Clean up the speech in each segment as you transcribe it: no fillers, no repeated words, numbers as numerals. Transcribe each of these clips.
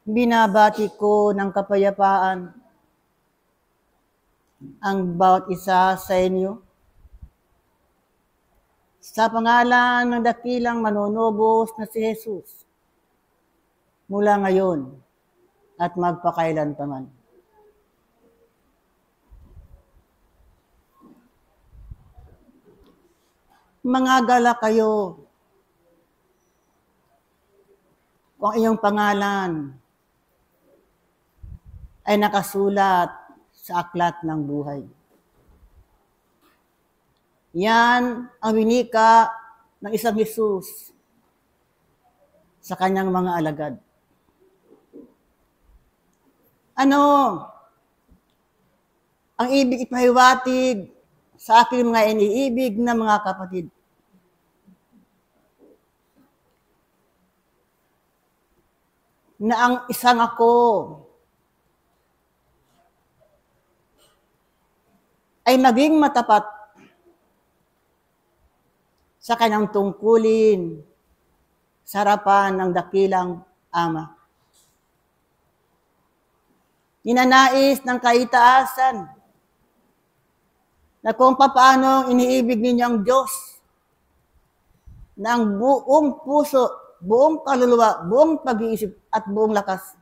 Binabati ko ng kapayapaan ang bawat isa sa inyo. Sa pangalan ng dakilang manunubos na si Jesus, mula ngayon at magpakailan pa man. Mga gala kayo kung iyong pangalan ay nakasulat sa aklat ng buhay. Yan ang winika ng isang Jesus sa kanyang mga alagad. Ano ang ibig ipahiwatig sa aking mga iniibig na mga kapatid? Na ang isang ako ay maging matapat sa kanyang tungkulin sa harapan ng dakilang Ama. Ninanais ng kaitaasan na kung paano iniibig ninyo ang Diyos na ang buong puso, buong kaluluwa, buong pag-iisip at buong lakas.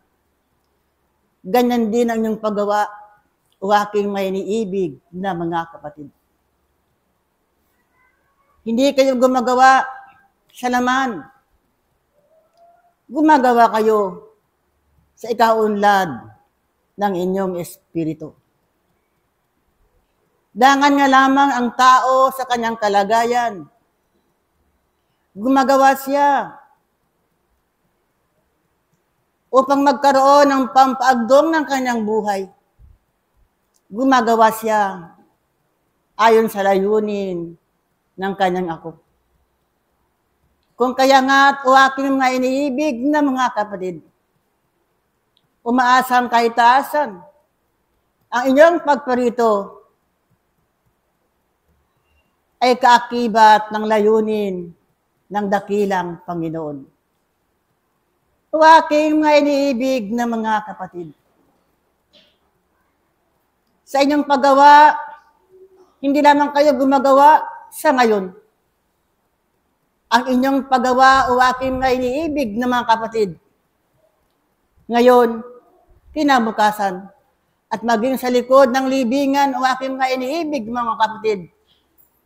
Ganyan din ang inyong paggawa o aking may iniibig na mga kapatid. Hindi kayo gumagawa sa laman. Gumagawa kayo sa ikaunlad ng inyong espiritu. Dangan nga lamang ang tao sa kanyang kalagayan. Gumagawa siya upang magkaroon ng pampaagdong ng kanyang buhay. Gumagawa siya ayon sa layunin ng kanyang ako. Kung kaya nga't o aking mga iniibig na mga kapatid, umaasang kaitaasan ang inyong pagparito ay kaakibat ng layunin ng dakilang Panginoon. O aking mga iniibig na mga kapatid, sa inyong paggawa, hindi lamang kayo gumagawa sa ngayon. Ang inyong paggawa o aking mga iniibig na mga kapatid, ngayon, kinabukasan, at maging sa likod ng libingan o aking mga iniibig mga kapatid,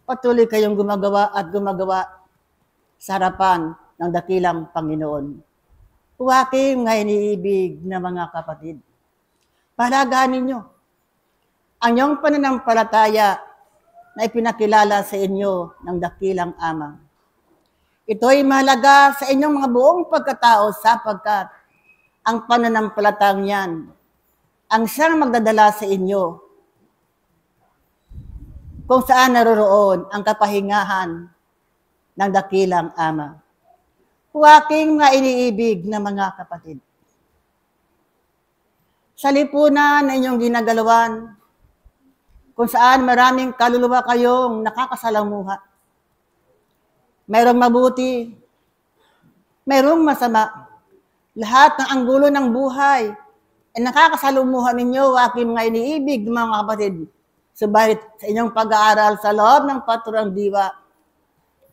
patuloy kayong gumagawa at gumagawa sa harapan ng dakilang Panginoon. O aking mga iniibig na mga kapatid, palagahan ninyo ang iyong pananampalataya na ipinakilala sa inyo ng dakilang Ama. Ito'y mahalaga sa inyong mga buong pagkatao sapagkat ang pananampalatang yan ang siyang magdadala sa inyo kung saan naroroon ang kapahingahan ng dakilang Ama. O aking mga iniibig na mga kapatid, sa lipunan na inyong ginagalawan, kung saan maraming kaluluwa kayong nakakasalamuha, mayroong mabuti, mayroong masama, lahat ng anggulo ng buhay ay nakakasalumuha ninyo, aking mga iniibig mga kapatid. Subalit sa inyong pag-aaral sa loob ng paturang diwa,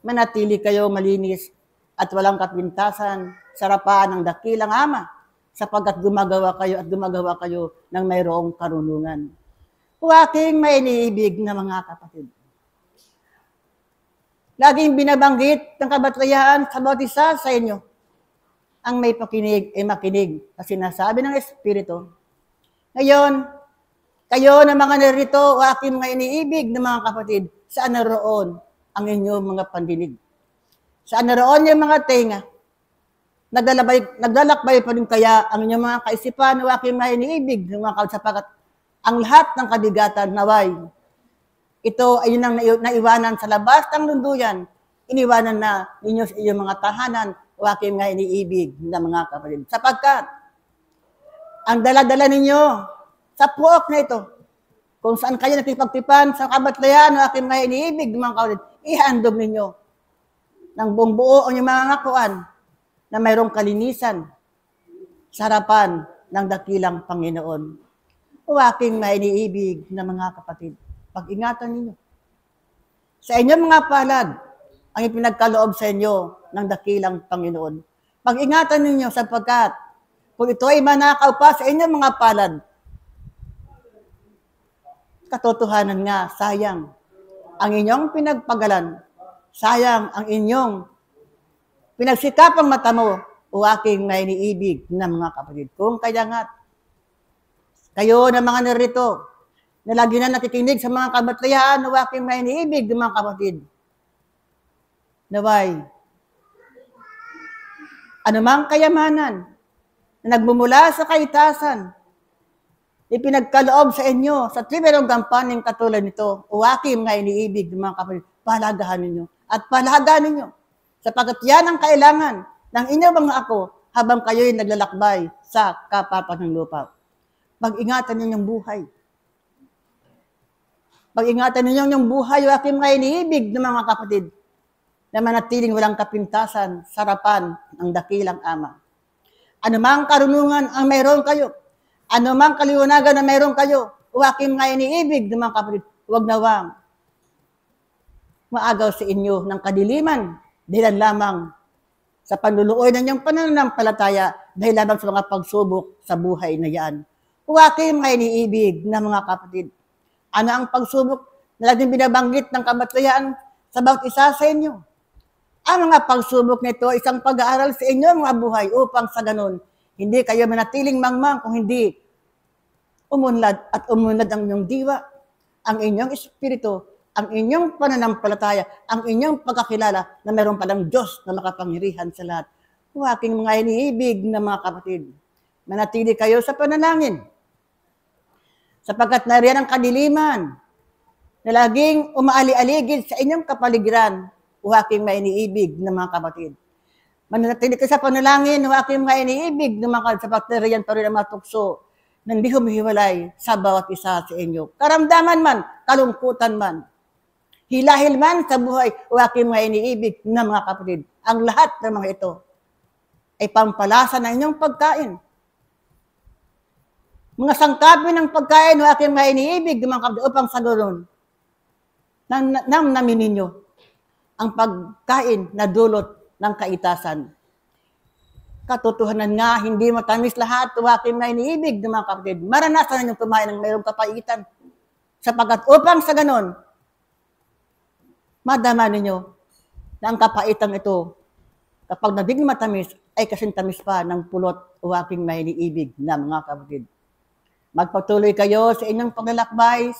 manatili kayo malinis at walang kapintasan sa harapan ng dakilang Ama, sapagkat gumagawa kayo ng mayroong karunungan. O aking may iniibig na mga kapatid, laging binabanggit ng kabatrayan sa bawat isa sa inyo, ang may pakinig ay makinig na sinasabi ng Espiritu. Ngayon, kayo na mga narito o aking mga iniibig na mga kapatid, saan naroon ang inyong mga pandinig? Saan naroon yung mga tenga? Naglalakbay pa rin kaya ang inyong mga kaisipan o aking mga iniibig na mga kapatid, sapagkat ang lahat ng kabigatan naway, ito ay yun ang naiwanan sa labas ng lunduyan, iniwanan na ninyo sa iyong mga tahanan o aking mga iniibig na mga kapatid. Sapagkat ang dala-dala ninyo sa puok na ito, kung saan kayo nakipagtipan sa kabatlayan o aking mga iniibig na mga kapatid, ihandog ninyo ng buong buo ang inyong mga ngakuan na mayroong kalinisan sa harapan ng dakilang Panginoon. O aking mainiibig na mga kapatid, pag-ingatan ninyo. Sa inyong mga palad, ang ipinagkaloob sa inyo ng dakilang Panginoon. Pag-ingatan ninyo sapagkat kung ito ay manakaw pa sa inyong mga palad, katotohanan nga, sayang ang inyong pinagpagalan, sayang ang inyong pinagsikapang mata mo, o aking mainiibig na mga kapatid. Kung kaya nga, kayo na mga narito, na lagi na nakikinig sa mga kabatlayaan, o aking mainiibig na mga kapatid, naway, anumang kayamanan na nagmumula sa kaitasan, ipinagkaloob sa inyo sa trimerong gampaning katulad nito, o aking mga iniibig ng mga kapatid, palagahan ninyo at palagahan ninyo, sapagkat yan ang kailangan ng inyo mga ako habang kayo'y naglalakbay sa kapatan ng lupa. Pag-ingatan ninyong buhay. Pag-ingatan ninyong buhay, o aking mga iniibig ng mga kapatid, na manatiling walang kapintasan sa harapan ng dakilang Ama. Anumang karunungan ang mayroon kayo, anumang kaliwanagan na mayroon kayo, o aking mga iniibig ng mga kapatid, huwag nawang maagaw sa inyo ng kadiliman, dahil lamang sa panluluoy ng inyong pananampalataya, dahil lamang sa mga pagsubok sa buhay na yan. O aking mga iniibig na mga kapatid, ano ang pagsubok na laging binabanggit ng kabatlayaan sa bawat isa sa inyo? Ang mga pagsubok nito, isang pag-aaral sa inyo mga buhay upang sa ganun, hindi kayo manatiling mangmang, kung hindi umunlad at umunlad ang inyong diwa, ang inyong espiritu, ang inyong pananampalataya, ang inyong pagkakilala na meron palang Diyos na makapangyarihan sa lahat. O aking mga iniibig na mga kapatid, manatili kayo sa panalangin, sapagkat nariyan ang kadiliman na laging umaali-aligid sa inyong kapaligiran, o aking mga iniibig na mga kapatid. Manatili kayo sa panalangin, o aking mga iniibig na mga kapatid, sapagkat nariyan pa rin ang matukso na hindi humihiwalay sa bawat isa sa inyo. Karamdaman man, kalungkutan man, hilahil man sa buhay, o aking mga iniibig na mga kapatid, ang lahat ng mga ito ay pampalasa ng inyong pagkain. Mga sangkapin ng pagkain, o aking mga iniibig na mga kapatid, upang sa ganoon, nang namin ninyo ang pagkain na dulot ng kaitasan. Katotohanan nga, hindi matamis lahat, o aking mga iniibig na mga kapatid. Maranasan ninyong kumain ng mayroong kapaitan, sapagkat upang sa ganoon, madama ninyo na ang kapaitang ito, kapag naging matamis, ay kasing tamis pa ng pulot, o aking may iniibig na mga kapatid. Magpatuloy kayo sa inyong paglalakbay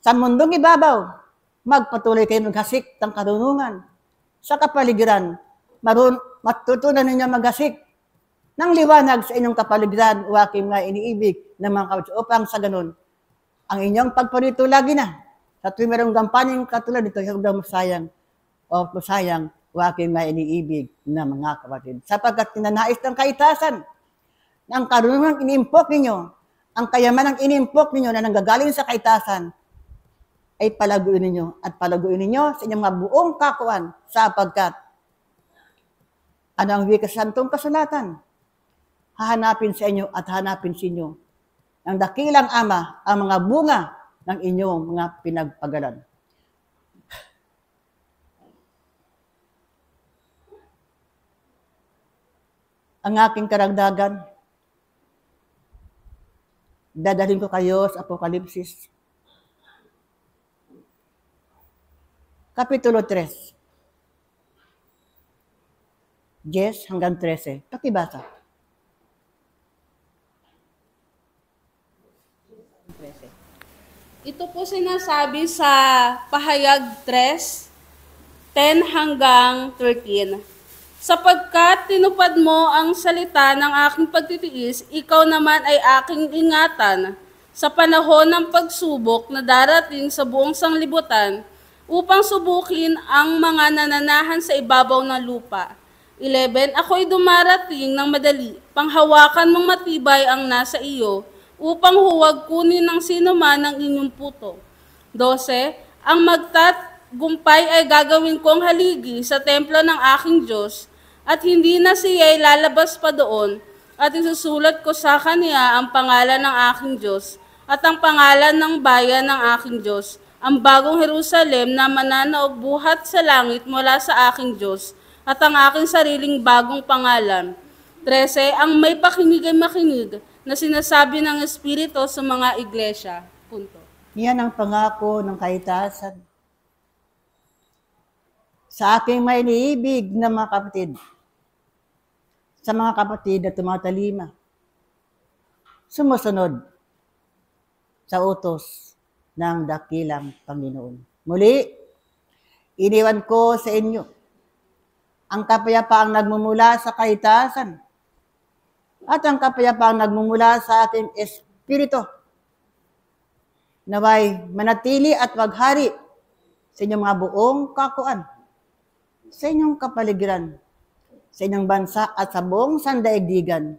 sa mundong ibabaw. Magpatuloy kayo maghasik ng karunungan. Sa kapaligiran, matutunan ninyo maghasik ng liwanag sa inyong kapaligiran, o aking mga iniibig na mga kapatid, upang sa ganun, ang inyong pagparito lagi na sa tuwing merong gampaning katulad nito, huwag daw masayang o aking mga iniibig na mga kapatid. Sapagkat tinanais ng kaitasan, ng karunungan inimpok ninyo, ang kayamanang inimpok ninyo na nanggagaling sa kaitasan, ay palaguin ninyo at palaguin ninyo sa inyong mga buong kakuan, sapagkat ano ang wika sa santong kasulatan? Hahanapin sa inyo at hanapin sa inyo ng dakilang Ama ang mga bunga ng inyong mga pinagpagalan. Ang aking karagdagan, dadalhin ko kayo sa Apokalipsis, Kapitulo 3. 10 hanggang 13. Pakibasa. Ito po sinasabi sa Pahayag 3, 10 hanggang 13. Sapagkat tinupad mo ang salita ng aking pagtitiis, ikaw naman ay aking ingatan sa panahon ng pagsubok na darating sa buong sanglibutan upang subukin ang mga nananahan sa ibabaw ng lupa. 11. Ako'y dumarating ng madali, panghawakan mong matibay ang nasa iyo, upang huwag kunin ng sino man ang inyong puto. 12. Ang magtagumpay ay gagawin kong haligi sa templo ng aking Diyos, at hindi na siya'y lalabas pa doon, at isusulat ko sa kaniya ang pangalan ng aking Diyos at ang pangalan ng bayan ng aking Diyos, ang bagong Jerusalem na mananaog buhat sa langit mula sa aking Diyos, at ang aking sariling bagong pangalan. 13, ang may pakinig ay makinig na sinasabi ng Espiritu sa mga iglesia. Punto. Yan ang pangako ng kaitasan. Sa aking may niibig na mga kapatid, sa mga kapatid na tumatalima, sumusunod sa utos ng dakilang Panginoon. Muli, iniwan ko sa inyo ang kapayapaang nagmumula sa kaitasan at ang kapayapaang nagmumula sa ating Espiritu. Naway manatili at maghari sa inyong mga buong kakuan, sa inyong kapaligiran, sa inyong bansa at sa buong sandaigdigan.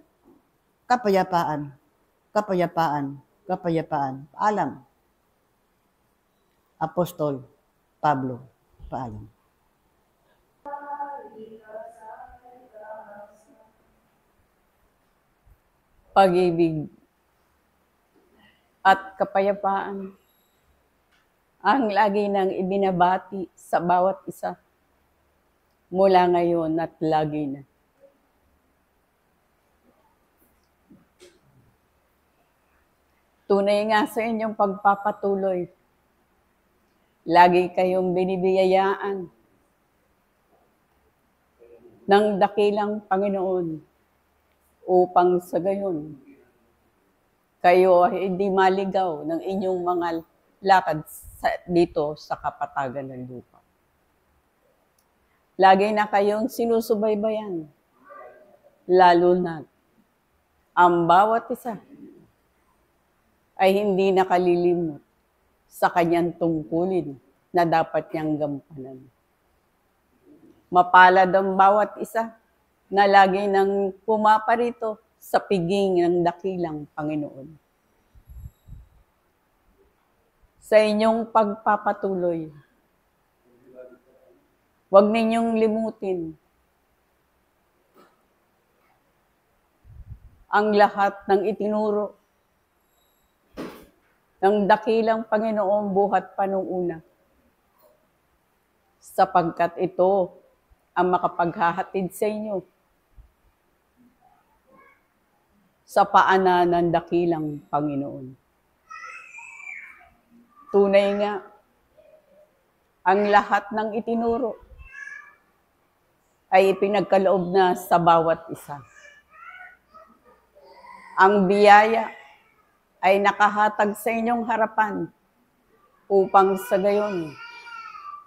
Kapayapaan, kapayapaan, kapayapaan. Paalam. Apostol Pablo. Paalam. Pag-ibig at kapayapaan ang lagi nang ibinabati sa bawat isa mula ngayon at lagi na. Tunay nga sa inyong pagpapatuloy, lagi kayong binibiyayaan ng dakilang Panginoon upang sa gayon kayo ay hindi maligaw ng inyong mga lakad dito sa kapatagan ng lupa. Lagi na kayong sinusubaybayan, lalo na ang bawat isa ay hindi nakalilimot sa kanyang tungkulin na dapat niyang gampanan. Mapalad ang bawat isa na lagi nang pumaparito sa piging ng dakilang Panginoon. Sa inyong pagpapatuloy, huwag ninyong limutin ang lahat ng itinuro ng dakilang Panginoon buhat pa nung una, sapagkat ito ang makapaghahatid sa inyo sa paanan ng dakilang Panginoon. Tunay nga, ang lahat ng itinuro ay ipinagkaloob na sa bawat isa. Ang biyaya ay nakahatag sa inyong harapan upang sa gayon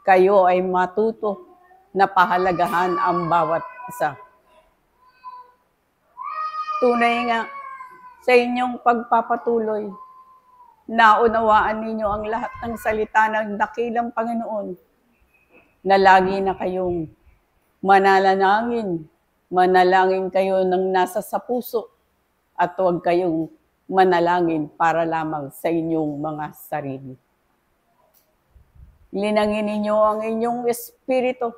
kayo ay matuto na pahalagahan ang bawat isa. Tunay nga, sa inyong pagpapatuloy, naunawaan ninyo ang lahat ng salita ng dakilang Panginoon na lagi na kayong manalangin kayo ng nasa sa puso at huwag kayong manalangin para lamang sa inyong mga sarili. Linangin ninyo ang inyong espiritu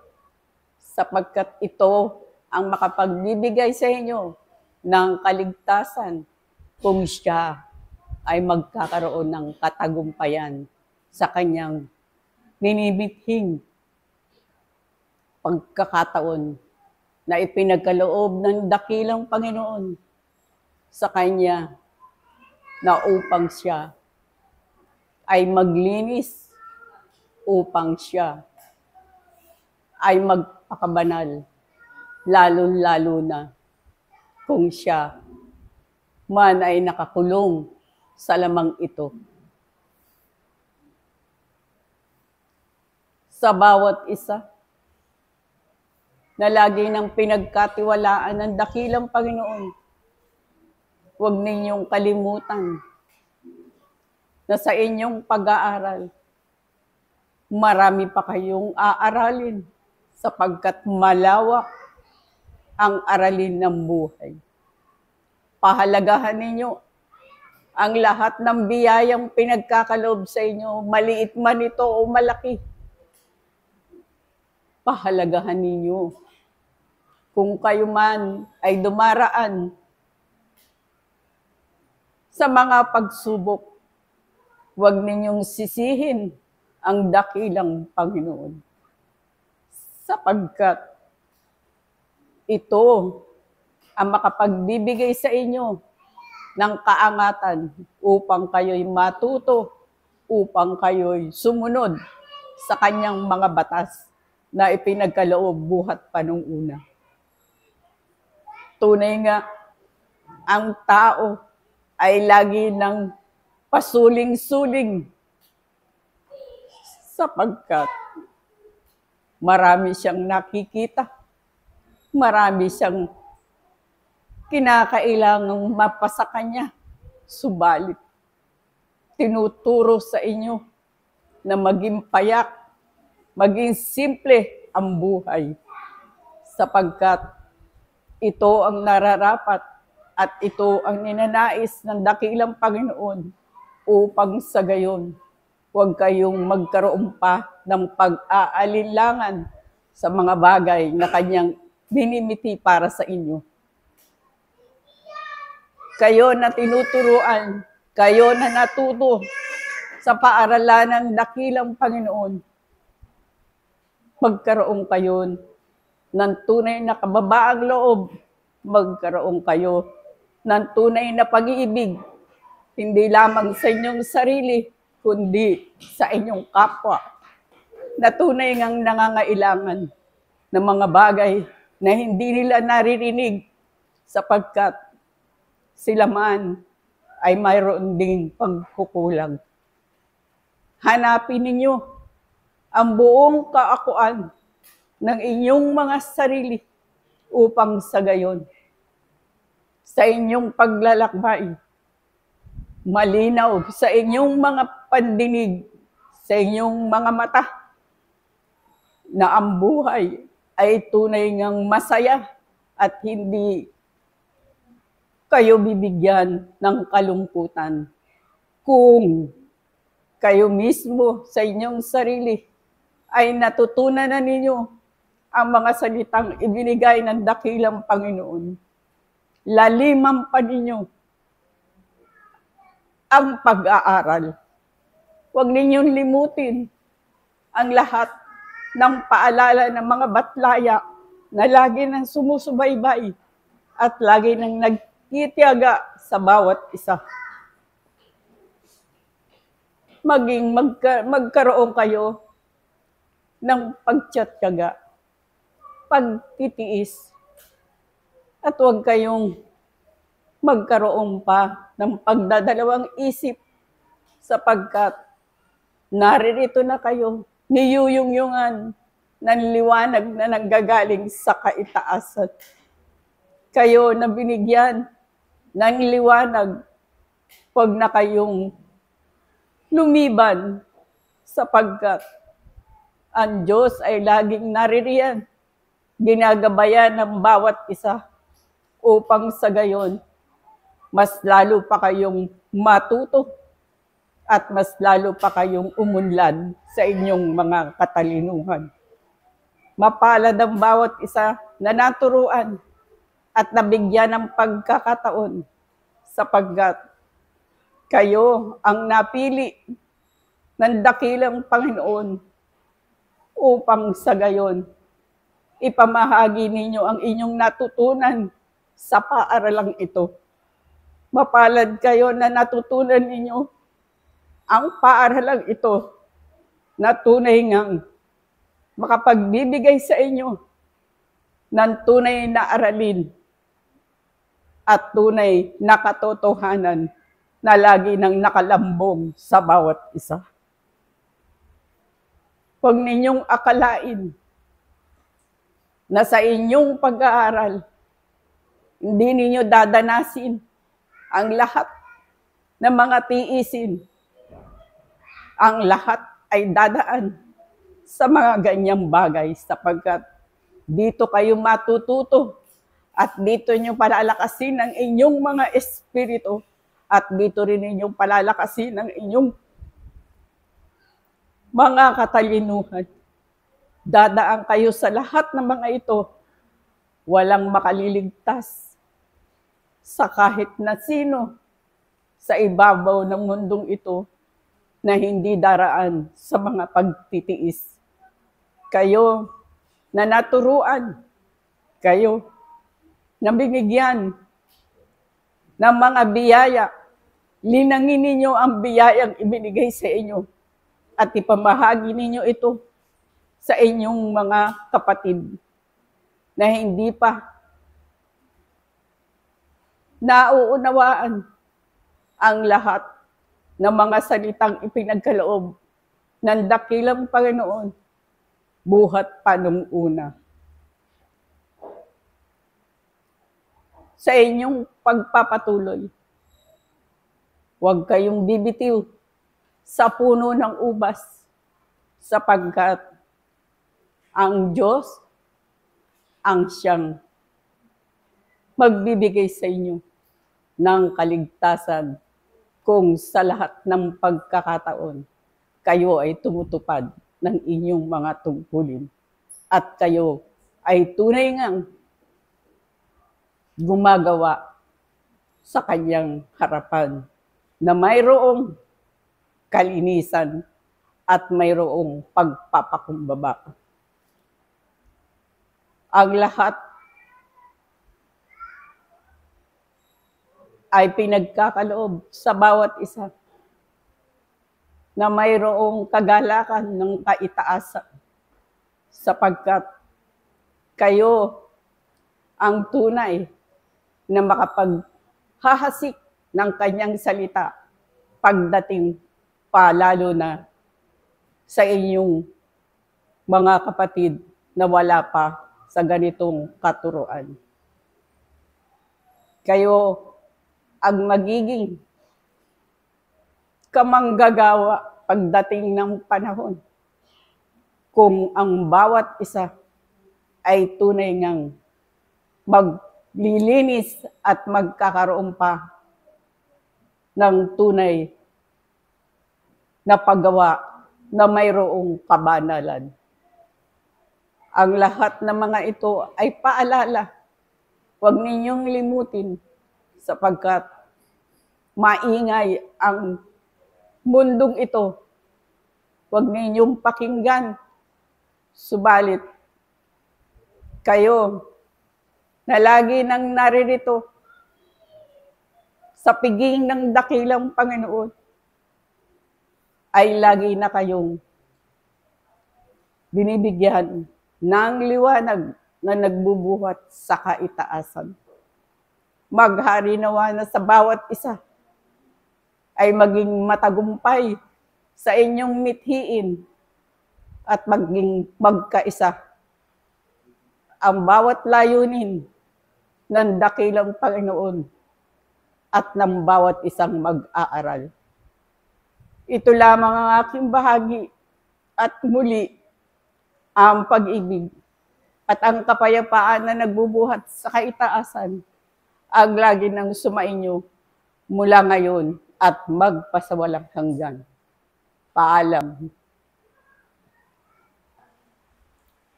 sapagkat ito ang makapagbibigay sa inyo ng kaligtasan kung siya ay magkakaroon ng katagumpayan sa kanyang ninibithing pagkakataon na ipinagkaloob ng dakilang Panginoon sa kanya na upang siya ay maglinis, upang siya ay magpakabanal, lalo-lalo na kung siya man ay nakakulong sa lamang ito. Sa bawat isa na lagi nang pinagkatiwalaan ng dakilang Panginoon, huwag ninyong kalimutan na sa inyong pag-aaral, marami pa kayong aaralin sapagkat malawak ang aralin ng buhay. Pahalagahan ninyo ang lahat ng biyayang pinagkakaloob sa inyo, maliit man ito o malaki. Pahalagahan ninyo. Kung kayo man ay dumaraan Sa mga pagsubok, huwag ninyong sisihin ang dakilang Panginoon, sapagkat ito ang makapagbibigay sa inyo ng kaangatan upang kayo'y matuto, upang kayo'y sumunod sa kanyang mga batas na ipinagkaloob buhat pa nung una. Tunay nga, ang tao ay lagi ng pasuling-suling sapagkat marami siyang nakikita, marami siyang kinakailangang mapasa kanya. Subalit, tinuturo sa inyo na maging payak, maging simple ang buhay. Sapagkat ito ang nararapat at ito ang ninanais ng dakilang Panginoon upang sa gayon, huwag kayong magkaroon pa ng pag-aalinlangan sa mga bagay na kanyang binimiti para sa inyo. Kayo na tinuturuan, kayo na natuto sa paaralan ng dakilang Panginoon, magkaroon kayo ng tunay na kababaang loob, magkaroon kayo ng tunay na pag-iibig, hindi lamang sa inyong sarili, kundi sa inyong kapwa, na tunay ngang nangangailangan ng mga bagay na hindi nila naririnig sapagkat sila man ay mayroon ding pagkukulang. Hanapin ninyo ang buong kaakuan ng inyong mga sarili upang sa gayon, sa inyong paglalakbay, malinaw sa inyong mga pandinig, sa inyong mga mata, na ang buhay ay tunay ngang masaya at hindi kayo bibigyan ng kalungkutan. Kung kayo mismo sa inyong sarili ay natutunan na ninyo ang mga salitang ibinigay ng dakilang Panginoon, laliman pa ninyo ang pag-aaral. Huwag ninyong limutin ang lahat ng paalala ng mga batlaya na lagi nang sumusubaybay at lagi nang nagtitiyaga sa bawat isa. Maging magkaroon kayo ng pagtiyatyaga, pagtitiis, at huwag kayong magkaroon pa ng pagdadalawang isip sapagkat naririto na kayo, niyuyungyungan ng liwanag na nanggagaling sa kaitaasan. Kayo na binigyan ng liwanag, huwag na kayong lumiban sapagkat ang Diyos ay laging naririyan, ginagabayan ng bawat isa upang sa gayon, mas lalo pa kayong matuto at mas lalo pa kayong umunlad sa inyong mga katalinuhan. Mapalad ang bawat isa na naturuan at nabigyan ng pagkakataon sapagkat kayo ang napili ng dakilang Panginoon upang sa gayon, ipamahagi ninyo ang inyong natutunan sa paaralang ito. Mapalad kayo na natutunan ninyo ang paaralang ito na tunay ngang makapagbibigay sa inyo ng tunay na aralin at tunay na katotohanan na lagi nang nakalambong sa bawat isa. Huwag ninyong akalain na sa inyong pag-aaral, hindi ninyo dadanasin ang lahat ng mga tiisin. Ang lahat ay dadaan sa mga ganyang bagay sapagkat dito kayo matututo at dito nyo palalakasin ang inyong mga espiritu at dito rin inyong palalakasin ang inyong mga katalinuhan. Dadaan kayo sa lahat ng mga ito. Walang makaliligtas sa kahit na sino sa ibabaw ng mundong ito na hindi daraan sa mga pagtitiis. Kayo na naturuan, kayo na binigyan ng mga biyaya, linangin ninyo ang biyayang ibinigay sa inyo at ipamahagi ninyo ito sa inyong mga kapatid na hindi pa nauunawaan ang lahat ng mga salitang ipinagkaloob ng dakilang Panginoon buhat pa nung una. Sa inyong pagpapatuloy, huwag kayong bibitiw sa puno ng ubas sapagkat ang Diyos ang siyang magbibigay sa inyo ng kaligtasan kung sa lahat ng pagkakataon kayo ay tumutupad ng inyong mga tungkulin at kayo ay tunay ngang gumagawa sa kanyang harapan na mayroong kalinisan at mayroong pagpapakumbaba. Ang lahat ay pinagkakaloob sa bawat isa na mayroong kagalakan ng kaitaasan sapagkat kayo ang tunay na makapaghahasik ng kanyang salita pagdating pa lalo na sa inyong mga kapatid na wala pa sa ganitong katuruan. Kayo ang magiging kamanggagawa pagdating ng panahon kung ang bawat isa ay tunay ngang maglilinis at magkakaroon pa ng tunay na paggawa na mayroong kabanalan. Ang lahat ng mga ito ay paalala. Huwag ninyong limutin sapagkat maingay ang mundong ito. Huwag ninyong pakinggan. Subalit, kayo na lagi nang naririto sa piging ng dakilang Panginoon, ay lagi na kayong binibigyan ng liwanag na nagbubuhat sa kaitaasan. Maghari nawa na sa bawat isa ay maging matagumpay sa inyong mithiin at maging magkaisa. Ang bawat layunin ng dakilang Panginoon at ng bawat isang mag-aaral. Ito lamang ang aking bahagi at muli ang pag-ibig at ang kapayapaan na nagbubuhat sa kaitaasan ang lagi nang sumainyo mula ngayon at magpasawalang hanggan. Paalam.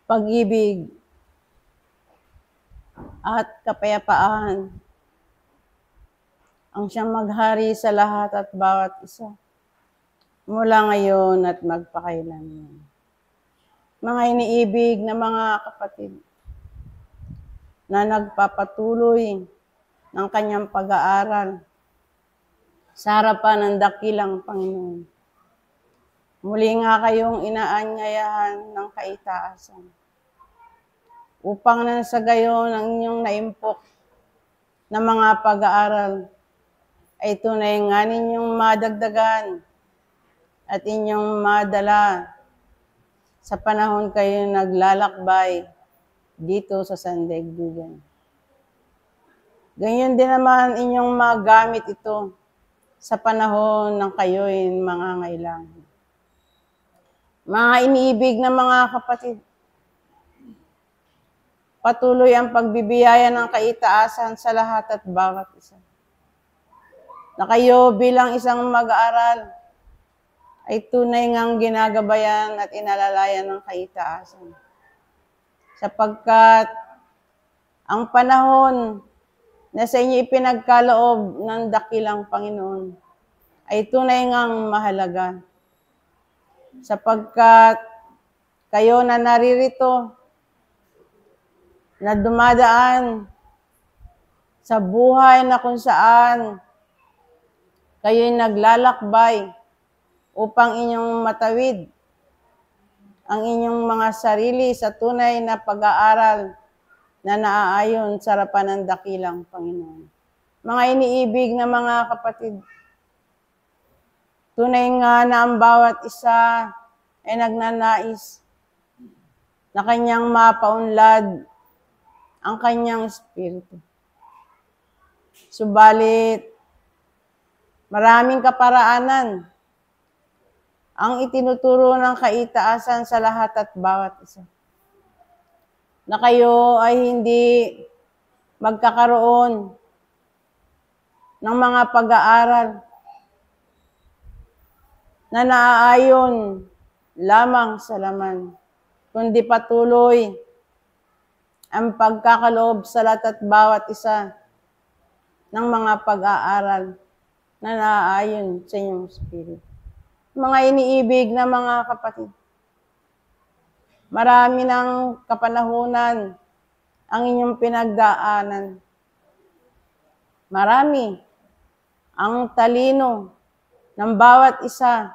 Pag-ibig at kapayapaan ang siyang maghari sa lahat at bawat isa mula ngayon at magpakailanman. Mga iniibig na mga kapatid na nagpapatuloy ng kanyang pag-aaral sa harapan ng dakilang Panginoon. Muli nga kayong inaanyayahan ng kaitaasan upang na sa gayon ang inyong naimpok na mga pag-aaral ay tunay nga ninyong madagdagan at inyong madala sa panahon kayo naglalakbay dito sa sandaigdigan. Ganyan din naman inyong magamit ito sa panahon ng kayo'y mangangailangan. Mga iniibig na mga kapatid, patuloy ang pagbibiyaya ng kaitaasan sa lahat at bawat isa. Na kayo bilang isang mag-aaral ay tunay ngang ginagabayan at inalalayan ng kaitaasan. Sapagkat ang panahon na sa inyo ipinagkaloob ng dakilang Panginoon ay tunay ngang mahalaga, sapagkat kayo na naririto, na dumadaan sa buhay na kung saan kayo'y naglalakbay upang inyong matawid ang inyong mga sarili sa tunay na pag-aaral na naaayon sa harapan ng dakilang Panginoon. Mga iniibig na mga kapatid, tunay nga na ang bawat isa ay nagnanais na kanyang mapaunlad ang kanyang espiritu. Subalit, maraming kaparaanan ang itinuturo ng kaitaasan sa lahat at bawat isa. Na kayo ay hindi magkakaroon ng mga pag-aaral na naaayon lamang sa laman, kundi patuloy ang pagkakaloob sa lahat at bawat isa ng mga pag-aaral na naaayon sa inyong espiritu. Mga iniibig na mga kapatid, marami ng kapanahunan ang inyong pinagdaanan. Marami ang talino ng bawat isa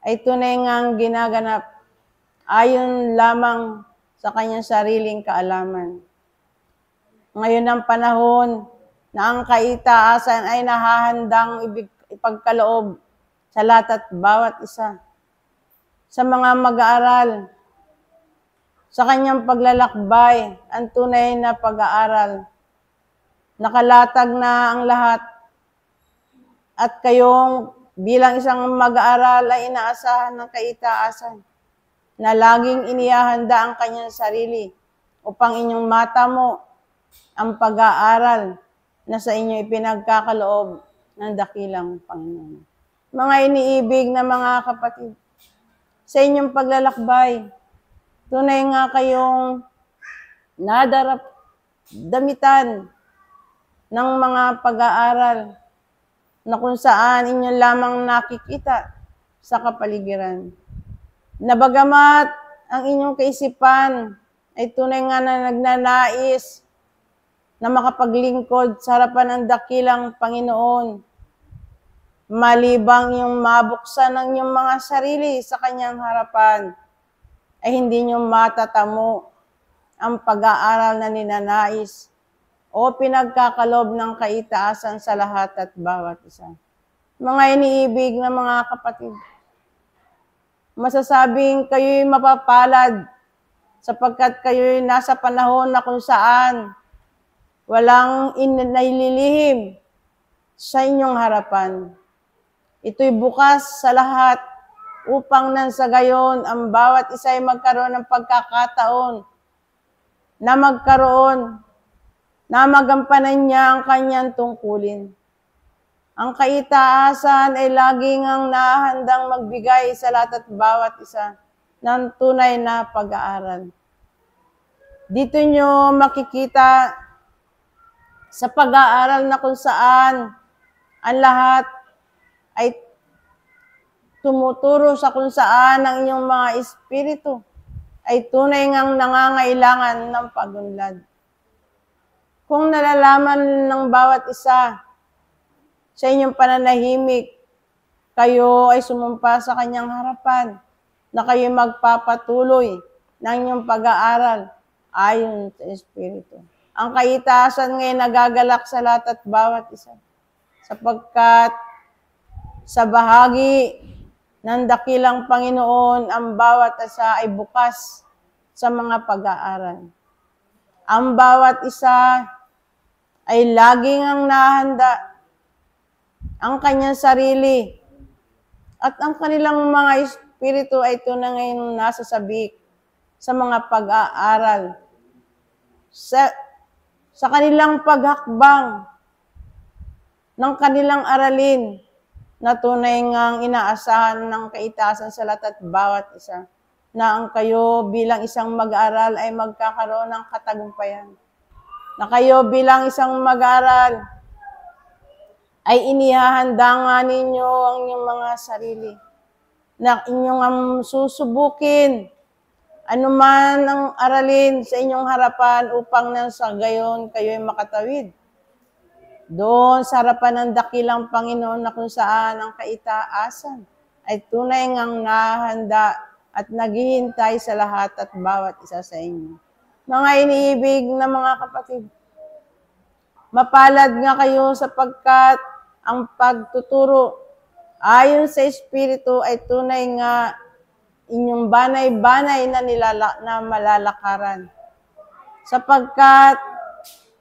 ay tunay ngang ginaganap ayon lamang sa kanyang sariling kaalaman. Ngayon ang panahon na ang kaitaasan ay nahahandang ipagkaloob sa lahat at bawat isa, sa mga mag-aaral, sa kanyang paglalakbay, ang tunay na pag-aaral. Nakalatag na ang lahat at kayong bilang isang mag-aaral ay inaasahan ng kaitaasan na laging inihahanda ang kanyang sarili upang inyong matamo ang pag-aaral na sa inyo ipinagkakaloob ng dakilang Panginoon. Mga iniibig na mga kapatid, sa inyong paglalakbay, tunay nga kayong damitan ng mga pag-aaral na kung saan inyo lamang nakikita sa kapaligiran. Na bagamat ang inyong kaisipan ay tunay nga na nagnanais na makapaglingkod sa harapan ng dakilang Panginoon, malibang yung mabuksan ng inyong mga sarili sa kanyang harapan, ay hindi nyo matatamo ang pag-aaral na ninanais o pinagkakalob ng kaitaasan sa lahat at bawat isa. Mga iniibig na mga kapatid, masasabing kayo'y mapapalad sapagkat kayo'y nasa panahon na kung saan walang naililihim sa inyong harapan. Ito'y bukas sa lahat upang nang sa gayon ang bawat isa ay magkaroon ng pagkakataon na magampanan niya ang kanyang tungkulin. Ang kaitaasan ay laging ang nahandang magbigay sa lahat at bawat isa ng tunay na pag-aaral. Dito nyo makikita sa pag-aaral na kung saan ang lahat ay tumuturo sa kung saan ang inyong mga espiritu ay tunay ngang nangangailangan ng pagunlad. Kung nalalaman ng bawat isa sa inyong pananahimik, kayo ay sumumpa sa kanyang harapan na kayo magpapatuloy ng inyong pag-aaral ayon sa Espiritu. Ang kaitaasan ngayon nagagalak sa lahat at bawat isa, sapagkat sa bahagi ng dakilang Panginoon, ang bawat isa ay bukas sa mga pag-aaral. Ang bawat isa ay laging ang nahanda ang kanyang sarili at ang kanilang mga espiritu ay tunay ngayong nasa sabik sa mga pag-aaral. Sa kanilang paghakbang ng kanilang aralin na tunay ngang inaasahan ng kaitaasan sa lahat at bawat isa na ang kayo bilang isang mag-aaral ay magkakaroon ng katagumpayan. na kayo bilang isang mag-aral ay inihahanda nga ninyo ang inyong mga sarili na inyong susubukin anuman ang aralin sa inyong harapan upang nang sa gayon kayo ay makatawid. Doon sa harapan ng dakilang Panginoon na kung saan ang kaitaasan ay tunay ngang nahanda at naghihintay sa lahat at bawat isa sa inyo. Mga iniibig na mga kapatid, mapalad nga kayo sapagkat ang pagtuturo ayon sa Espiritu ay tunay nga inyong banay-banay na malalakaran. Sapagkat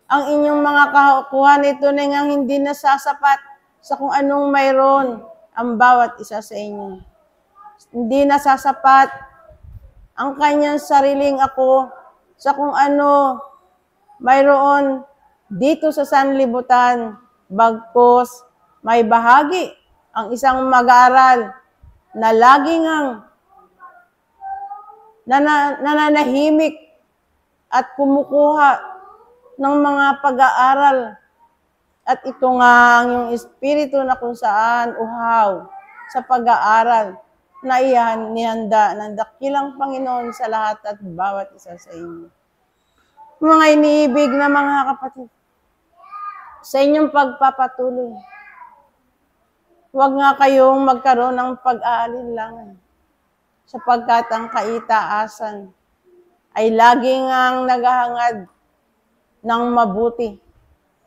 ang inyong mga kakuhan ay tunay ngang hindi nasasapat sa kung anong mayroon ang bawat isa sa inyo. Hindi nasasapat ang kanyang sariling ako sa kung ano mayroon dito sa sanlibutan, bagkus may bahagi ang isang mag-aaral na laging ang nananahimik at kumukuha ng mga pag-aaral. At ito nga ang yung espiritu na kung saan uhaw sa pag-aaral na ihanda ng dakilang Panginoon sa lahat at bawat isa sa inyo. Mga iniibig na mga kapatid, sa inyong pagpapatuloy, huwag nga kayong magkaroon ng pag-aalinlangan sapagkat ang kaitaasan ay laging ang naghahangad ng mabuti.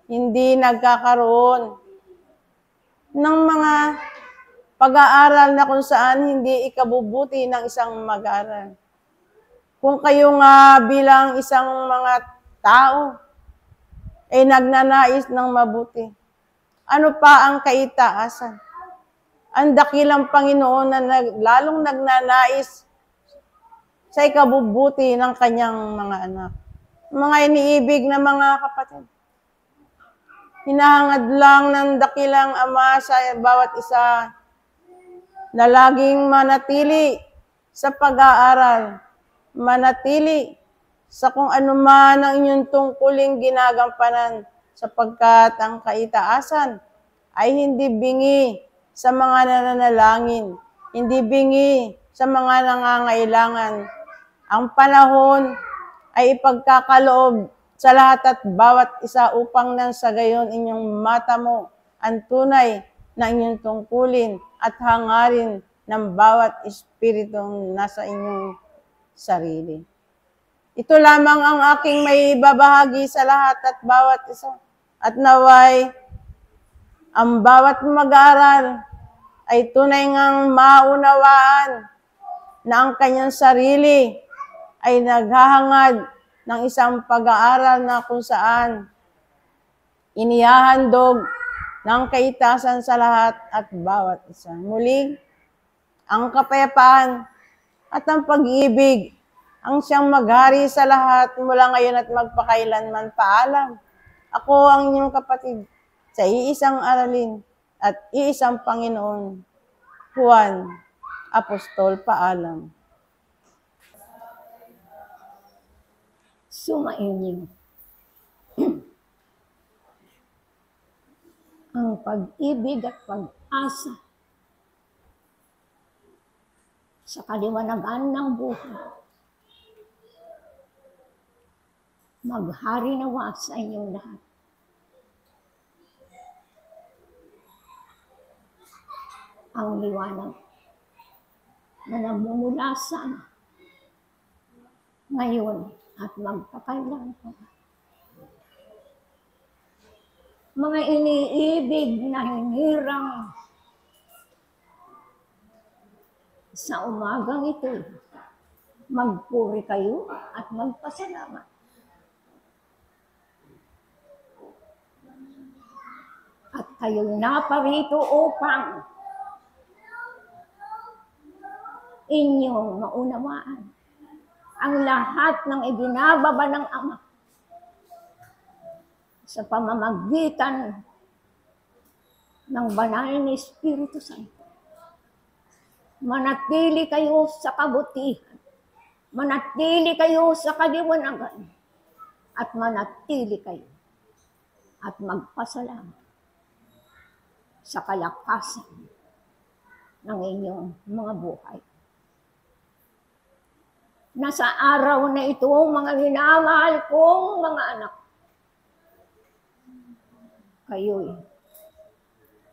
Hindi nagkakaroon ng mga pag-aaral na kung saan hindi ikabubuti ng isang mag-aaral. Kung kayo nga bilang isang mga tao ay nagnanais ng mabuti, ano pa ang kaitaasan? Ang dakilang Panginoon na lalong nagnanais sa ikabubuti ng kanyang mga anak. Mga iniibig na mga kapatid, hinahangad lang ng dakilang Ama sa bawat isa na laging manatili sa pag-aaral, manatili sa kung ano man ang inyong tungkuling ginagampanan sapagkat ang kaitaasan ay hindi bingi sa mga nananalangin, hindi bingi sa mga nangangailangan. Ang panahon ay ipagkakaloob sa lahat at bawat isa upang nang sa gayon inyong mata mo ang tunay na inyong tungkulin at hangarin ng bawat espiritong nasa inyong sarili. Ito lamang ang aking may babahagi sa lahat at bawat isa. At naway, ang bawat mag-aaral ay tunay ngang maunawaan na ang kanyang sarili ay naghahangad ng isang pag-aaral na kung saan inihahandog ng kaitasan sa lahat at bawat isa. Muli, ang kapayapaan at ang pag-ibig ang siyang maghari sa lahat mula ngayon at magpakailanman. Paalam. Ako ang inyong kapatid sa iisang aralin at iisang Panginoon. Juan, Apostol. Paalam. Sumainyo. Ang pag-ibig at pag-asa sa kaliwanagan ng buhay maghari nawa sa inyong lahat. Ang liwanag na namumula sa Ama ngayon at magpakailan pa. Mga iniibig na hinirang sa umagang ito, magpuri kayo at magpasalamat. At kayo'y naparito upang inyong maunawaan ang lahat ng ibinababa ng Ama sa pamamagitan ng banal na Espiritu Santo. Manatili kayo sa kabutihan. Manatili kayo sa kaliwanagan. at manatili kayo at magpasalamat sa kalakasan ng inyong mga buhay. Nasa araw na ito, mga minamahal kong mga anak, kayo'y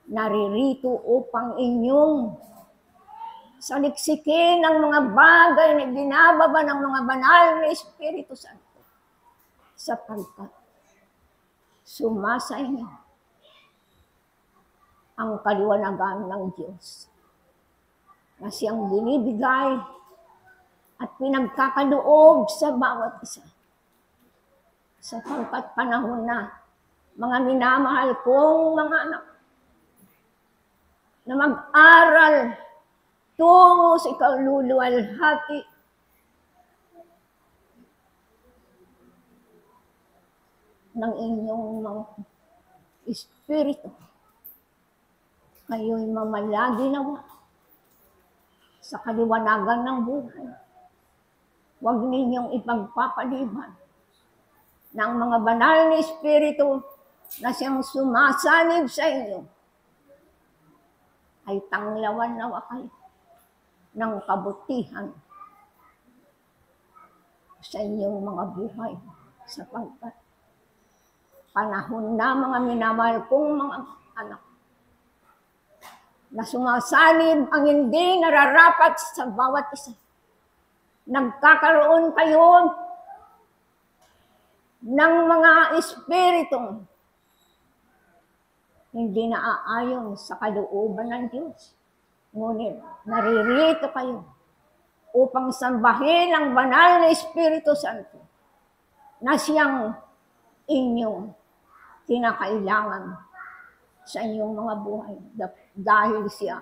naririto upang inyong saliksikin ang mga bagay na binababa ng mga banal na Espiritu Santo, sapagkat sumasa inyo ang kaliwanagan ng Diyos na siyang binibigay at pinagkakaloob sa bawat isa. Sapagkat panahon na, mga minamahal kong mga anak, na mag-aral tungo sa kaluluwalhati ng inyong mga espiritu. Kayo'y mamalagi nawa sa kaliwanagan ng buhay. Huwag ninyong ipagpapaliban ng mga banal na espiritu na siyang sumasanib sa inyo ay tanglawan nawa kayo ng kabutihan sa inyong mga buhay, sapagkat panahon na, mga minamahal kong mga anak, na sumasanib ang hindi nararapat sa bawat isa. Nagkakaroon kayo ng mga espiritong hindi naaayon sa kalooban ng Diyos. Ngunit naririto kayo upang sambahin ang banal na Espiritu Santo na siyang inyong kinakailangan sa inyong mga buhay. Dahil siya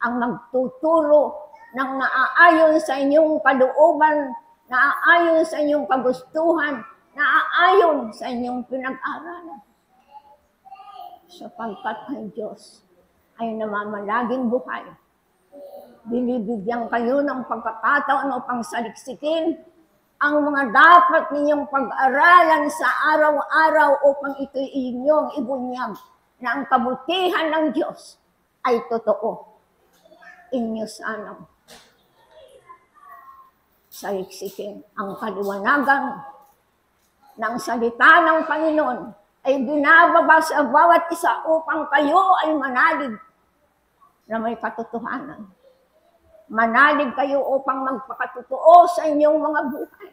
ang magtuturo ng naaayon sa inyong kalooban, naaayon sa inyong kagustuhan, naaayon sa inyong pinag-aralan. Sapagkat ang Diyos ay namamalaging buhay. Binibigyan kayo ng pagkakataon upang saliksikin ang mga dapat ninyong pag-aralan sa araw-araw upang ito'y inyong ibunyag na ang kabutihan ng Diyos ay totoo. Inyo sana saliksikin ang kaliwanagan ng salita ng Panginoon ay binababa sa bawat isa upang kayo ay manalig na may katotohanan. Manalig kayo upang magpakatotoo sa inyong mga buhay.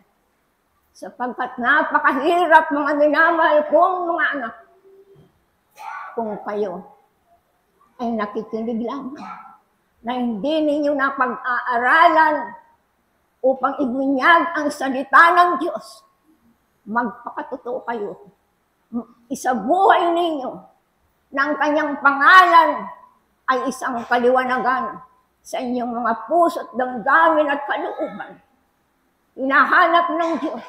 Sapagkat napakahirap, mga minamahal kong mga anak, kung kayo ay nakikinig lamang na hindi ninyo napag-aaralan upang ibunyag ang salita ng Diyos. Magpakatotoo kayo. Isabuhay ninyo na ang kanyang pangalan ay isang kaliwanagan sa inyong mga puso't damdamin at kalooban. Hinahanap ng Diyos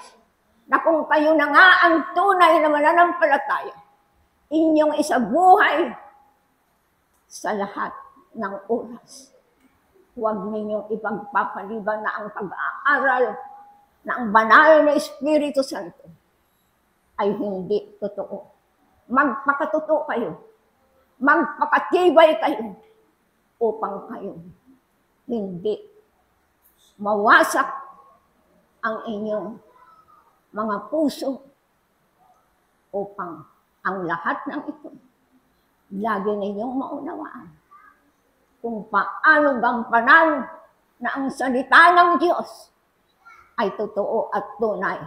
na kung kayo na nga ang tunay na mananampalataya, inyong isabuhay sa lahat ng oras. Huwag ninyong ipagpapaliban na ang pag-aaral na ang banal na Espiritu Santo ay hindi totoo. Magpakatotoo kayo. Magpakatibay kayo upang kayo hindi mawasak ang inyong mga puso upang ang lahat ng ito lagi ninyong maunawaan kung paano gampanan na ang salita ng Diyos ay totoo at tunay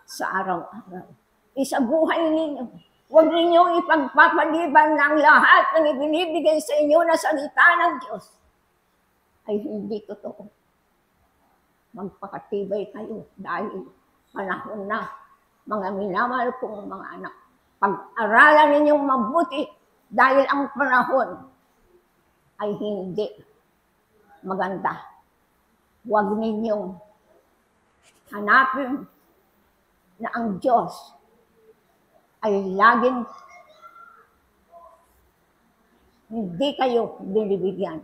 sa araw-araw. Isabuhay ninyo. Huwag ninyong ipagpapaliban ng lahat ng ibinibigay sa inyo na salita ng Diyos ay hindi totoo. Magpakatibay kayo dahil panahon na, mga minamahal kong mga anak. Pag-aralan ninyong mabuti dahil ang panahon ay hindi maganda. Huwag ninyong hanapin na ang Diyos ay laging hindi kayo binibigyan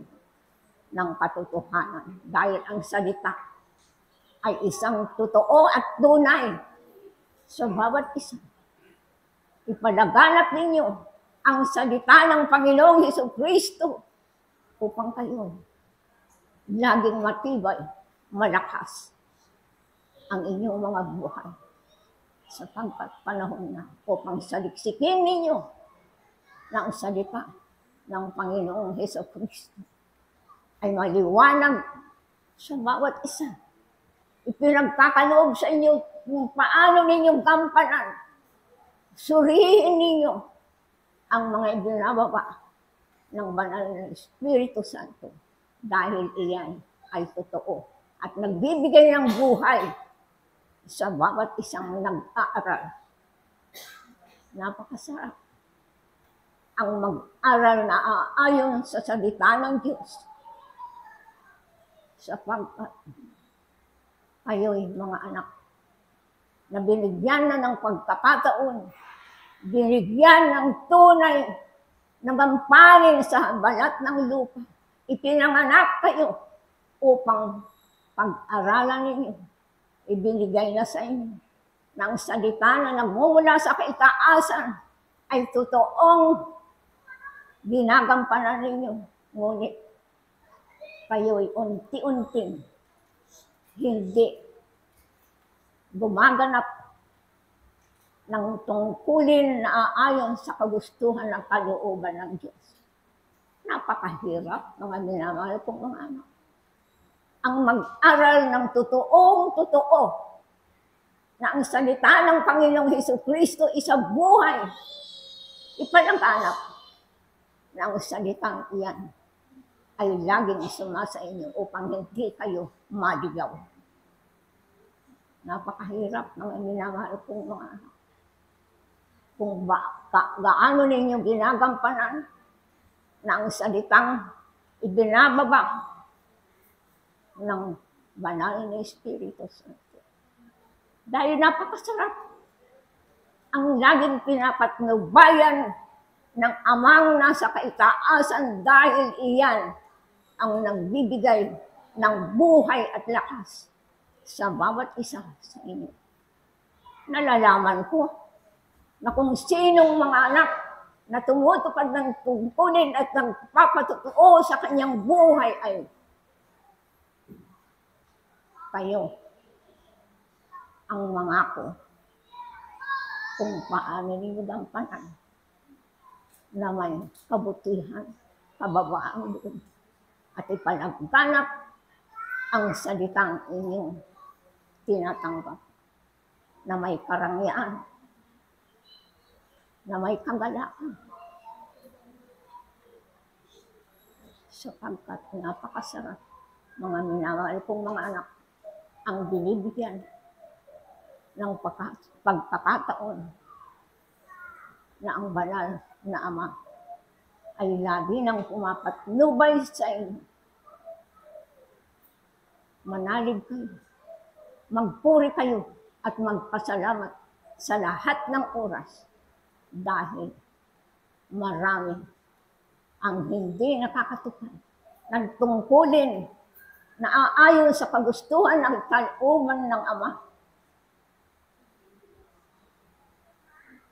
ng katotohanan dahil ang salita ay isang totoo at tunay sa bawat isa. Ipalaganap ninyo ang salita ng Panginoong Hesukristo upang kayo laging matibay, malakas ang inyong mga buhay sapagkat panahon na upang saliksikin ninyo ng salita ng Panginoong Hesukristo ay maliwanag sa bawat isa. Ipinagkakaloob sa inyo kung paano ninyong gampanan. Suriin ninyo ang mga ibinababa ng banal na Espiritu Santo dahil iyan ay totoo at nagbibigay ng buhay sa bawat isang nag-aaral. Napakasarap ang mag-aral na aayon sa salita ng Diyos sapagkat kayo'y mga anak na binigyan na ng pagkakataon, binigyan ng tunay na gampanin sa balat ng lupa. Ipinanganak kayo upang pag-aralan ninyo. Ibinigay na sa inyo ng salita na nagmumula sa kaitaasan ay totoong ginagampanan ninyo. Ngunit kayo'y unti-unting hindi gumaganap ng tungkulin na aayon sa kagustuhan ng kalooban ng Diyos. Napakahirap, mga minamahal kong mga anak. Ang mag-aral ng totoong-totoo na ang salita ng Panginoong Hesukristo isang buhay, ipalaganap na ang salitang iyan ay laging sumasa inyo upang hindi kayo maligaw. Napakahirap ng minamahal kong mga anak. Kung gaano ninyo ginagampanan na ang salitang ibinababa ng banal na Espiritu Santo. Dahil napakasarap ang laging pinapatnubayan ng amang nasa kaitaasan dahil iyan ang nagbibigay ng buhay at lakas sa bawat isa sa inyo. Nalalaman ko na kung sinong mga anak na tumutupad ng tungkulin at nagpapatotoo sa kanyang buhay ay kayo ang mangako kung paano ninyo gampanan na may kabutihan, kababaan doon at ipalaganap ang salitang inyong tinatanggap na may karangyaan, na may kagalakan. Sapagkat napakasarap, mga minamahal kong mga anak, ang binibigyan ng pagkakataon na ang banal na Ama ay lagi nang pumapatnubay sa inyo. Manalig kayo, magpuri kayo at magpasalamat sa lahat ng oras dahil marami ang hindi nakakatupad ng tungkulin na aayon sa kagustuhan ng kalooban ng Ama.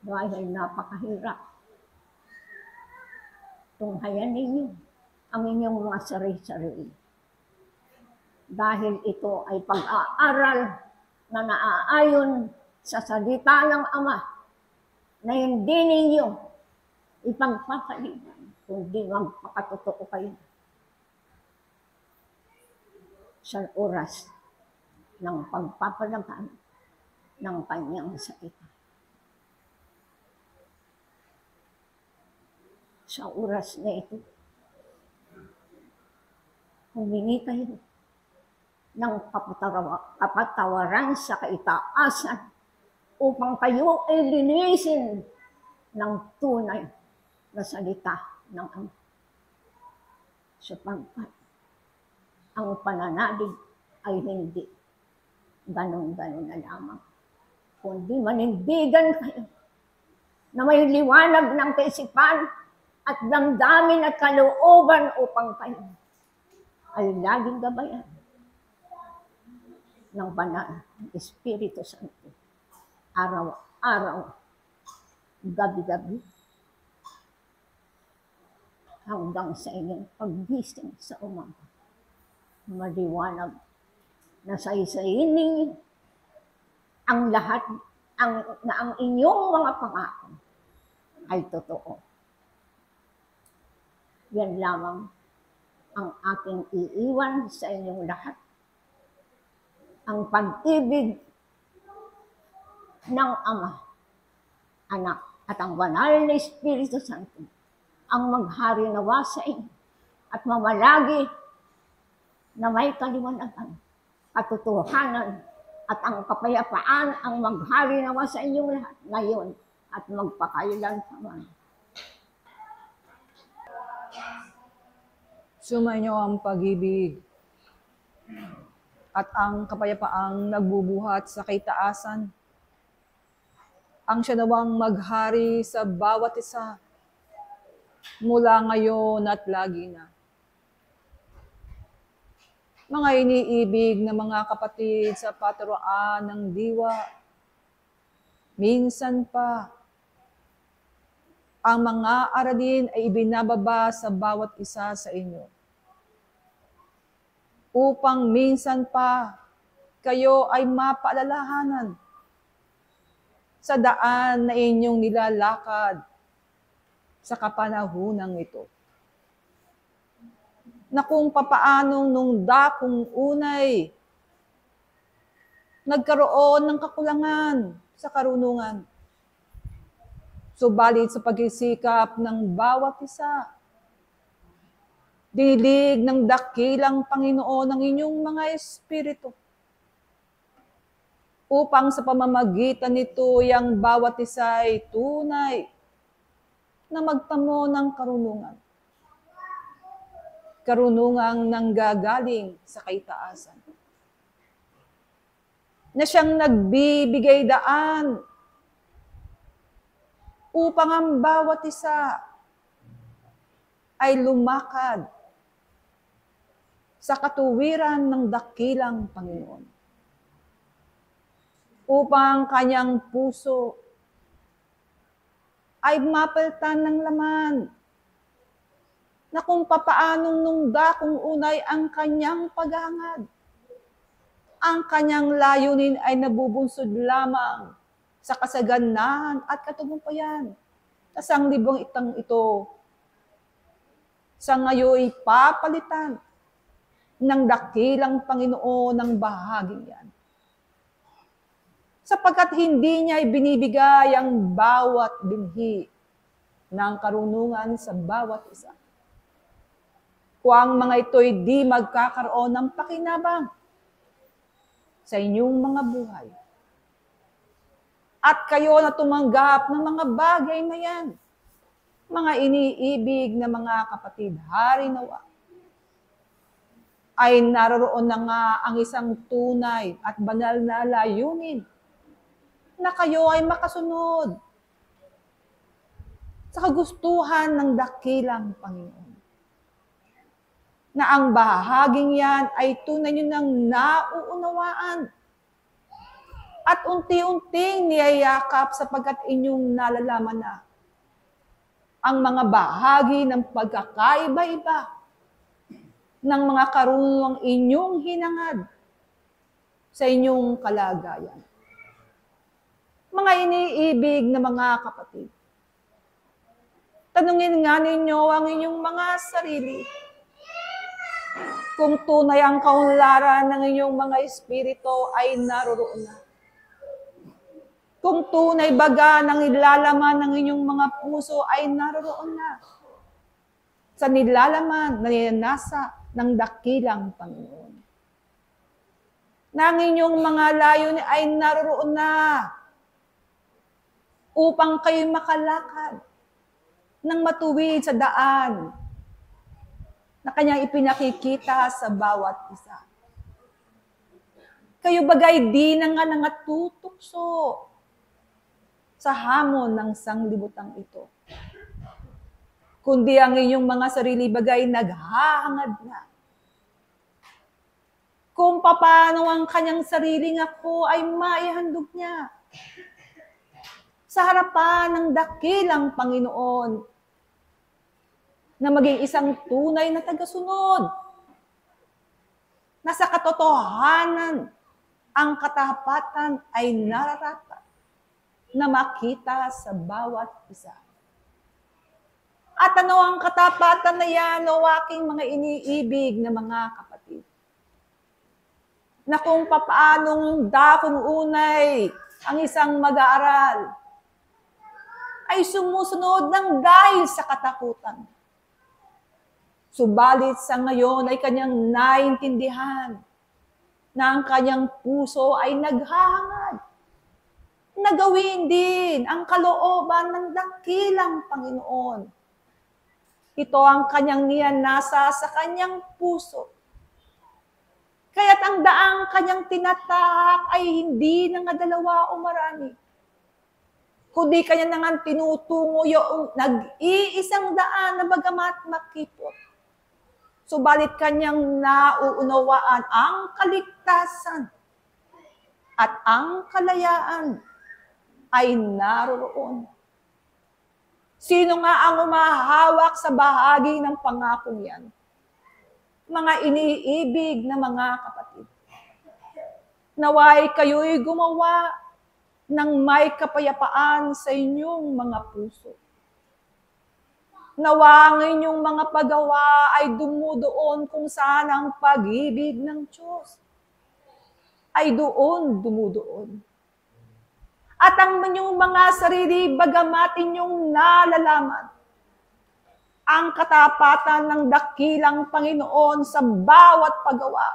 Dahil napakahirap, tunghayan ninyo ang inyong mga sarili-sarili. Dahil ito ay pag-aaral na naaayon sa salita ng Ama na hindi ninyo ipagpapaliban, kundi magpakatotoo kayo sa oras ng pagpapalagan ng kanyang salita. Sa oras na ito, humingi kayo ng kapatawaran sa kaitaasan upang kayo ay linisin ng tunay na salita ng Ama. Sapagkat ang pananalig ay hindi ganon-ganon na lamang, kundi manindigan kayo na may liwanag ng kaisipan at damdamin at kalooban upang kayo ay laging gabayan ng banal ng Espiritu Santo araw-araw, gabi-gabi, hanggang sa inyong paggising sa umaga. Maliwanag na saysayin ninyo ang lahat na ang inyong mga pangako ay totoo. Yan lamang ang aking iiwan sa inyong lahat. Ang pag-ibig ng Ama, Anak, at ang banal na Espiritu Santo ang maghari nawa sa inyo at mamalagi na may kaliwanagan, katotohanan, at ang kapayapaan ang maghari nawa sa inyong lahat ngayon at magpakailanman. Sumainyo ang pag-ibig at ang kapayapaang nagbubuhat sa kaitaasan. Ang siya nawang maghari sa bawat isa mula ngayon at lagi na. Mga iniibig na mga kapatid sa paturuan ng diwa, minsan pa, ang mga aralin ay ibinababa sa bawat isa sa inyo. Upang minsan pa, kayo ay mapaalalahanan sa daan na inyong nilalakad sa kapanahunang ito. Na kung papaanong nung dakong unay, nagkaroon ng kakulangan sa karunungan. Subalit sa pagsisikap ng bawat isa, dilig ng dakilang Panginoon ng inyong mga espiritu, upang sa pamamagitan nito yang bawat isa ay tunay na magtamo ng karunungan. Karunungang nanggagaling sa kaitaasan. Na siyang nagbibigay daan upang ang bawat isa ay lumakad sa katuwiran ng dakilang Panginoon. Upang kanyang puso ay mapalitan ng laman na kung papaanong nung dakong unay ang kanyang paghangad. Ang kanyang layunin ay nabubunsod lamang sa kasaganahan at katagumpayan. Sa sanglibong itang ito, sa ngayoy papalitan ng dakilang Panginoon ng bahaging yan. Sapagkat hindi niya ibinibigay ang bawat binhi ng karunungan sa bawat isa. Kung ang mga ito'y di magkakaroon ng pakinabang sa inyong mga buhay. At kayo na tumanggap ng mga bagay na yan, mga iniibig na mga kapatid, hari nawa, ay naroon na nga ang isang tunay at banal na layunin na kayo ay makasunod sa kagustuhan ng dakilang Panginoon. Na ang bahaging yan ay tunay nyo nang nauunawaan at unti-unting niyayakap sapagkat inyong nalalaman na ang mga bahagi ng pagkakaiba-iba ng mga karunungang inyong hinangad sa inyong kalagayan. Mga iniibig na mga kapatid, tanungin nga ninyo ang inyong mga sarili kung tunay ang kaunlaran ng inyong mga espiritu ay naroroon na. Kung tunay baga ng nilalaman ng inyong mga puso ay naroroon na. Sa nilalaman na ninasa ng dakilang Panginoon. Na ang inyong mga layunin ay naroroon na upang kayo makalakad ng matuwid sa daan na kanyang ipinakikita sa bawat isa. Kayo bagay di na nga nangatutokso sa hamon ng sanglibutang ito. Kundi ang inyong mga sarili bagay naghahangad na. Kung paano ang kanyang sariling ako ay maihandog niya sa harapan ng dakilang Panginoon na maging isang tunay na tagasunod na sa katotohanan ang katapatan ay nararapat na makita sa bawat isa. At ano ang katapatan na yan o aking mga iniibig na mga kapatid? Na kung papaanong dakong unay ang isang mag-aaral ay sumusunod ng dahil sa katakutan. Subalit sa ngayon ay kanyang naintindihan na ang kanyang puso ay naghahangad na gawin din ang kalooban ng dakilang Panginoon. Ito ang kanyang niyanasa sa kanyang puso. Kaya't ang daang kanyang tinatahak ay hindi na nga dalawa o marami, kundi kanya na nga tinutungo yung nag-iisang daan na bagamat makipot. Subalit kanyang nauunawaan ang kaligtasan at ang kalayaan ay naroroon. Sino nga ang umahawak sa bahagi ng pangakong yan? Mga iniibig na mga kapatid. Naway kayo'y gumawa ng may kapayapaan sa inyong mga puso. Nawa ang inyong mga paggawa ay dumudoon kung saan ang pag-ibig ng Diyos ay doon dumudoon. At ang inyong mga sarili, bagamat inyong nalalaman ang katapatan ng dakilang Panginoon sa bawat paggawa,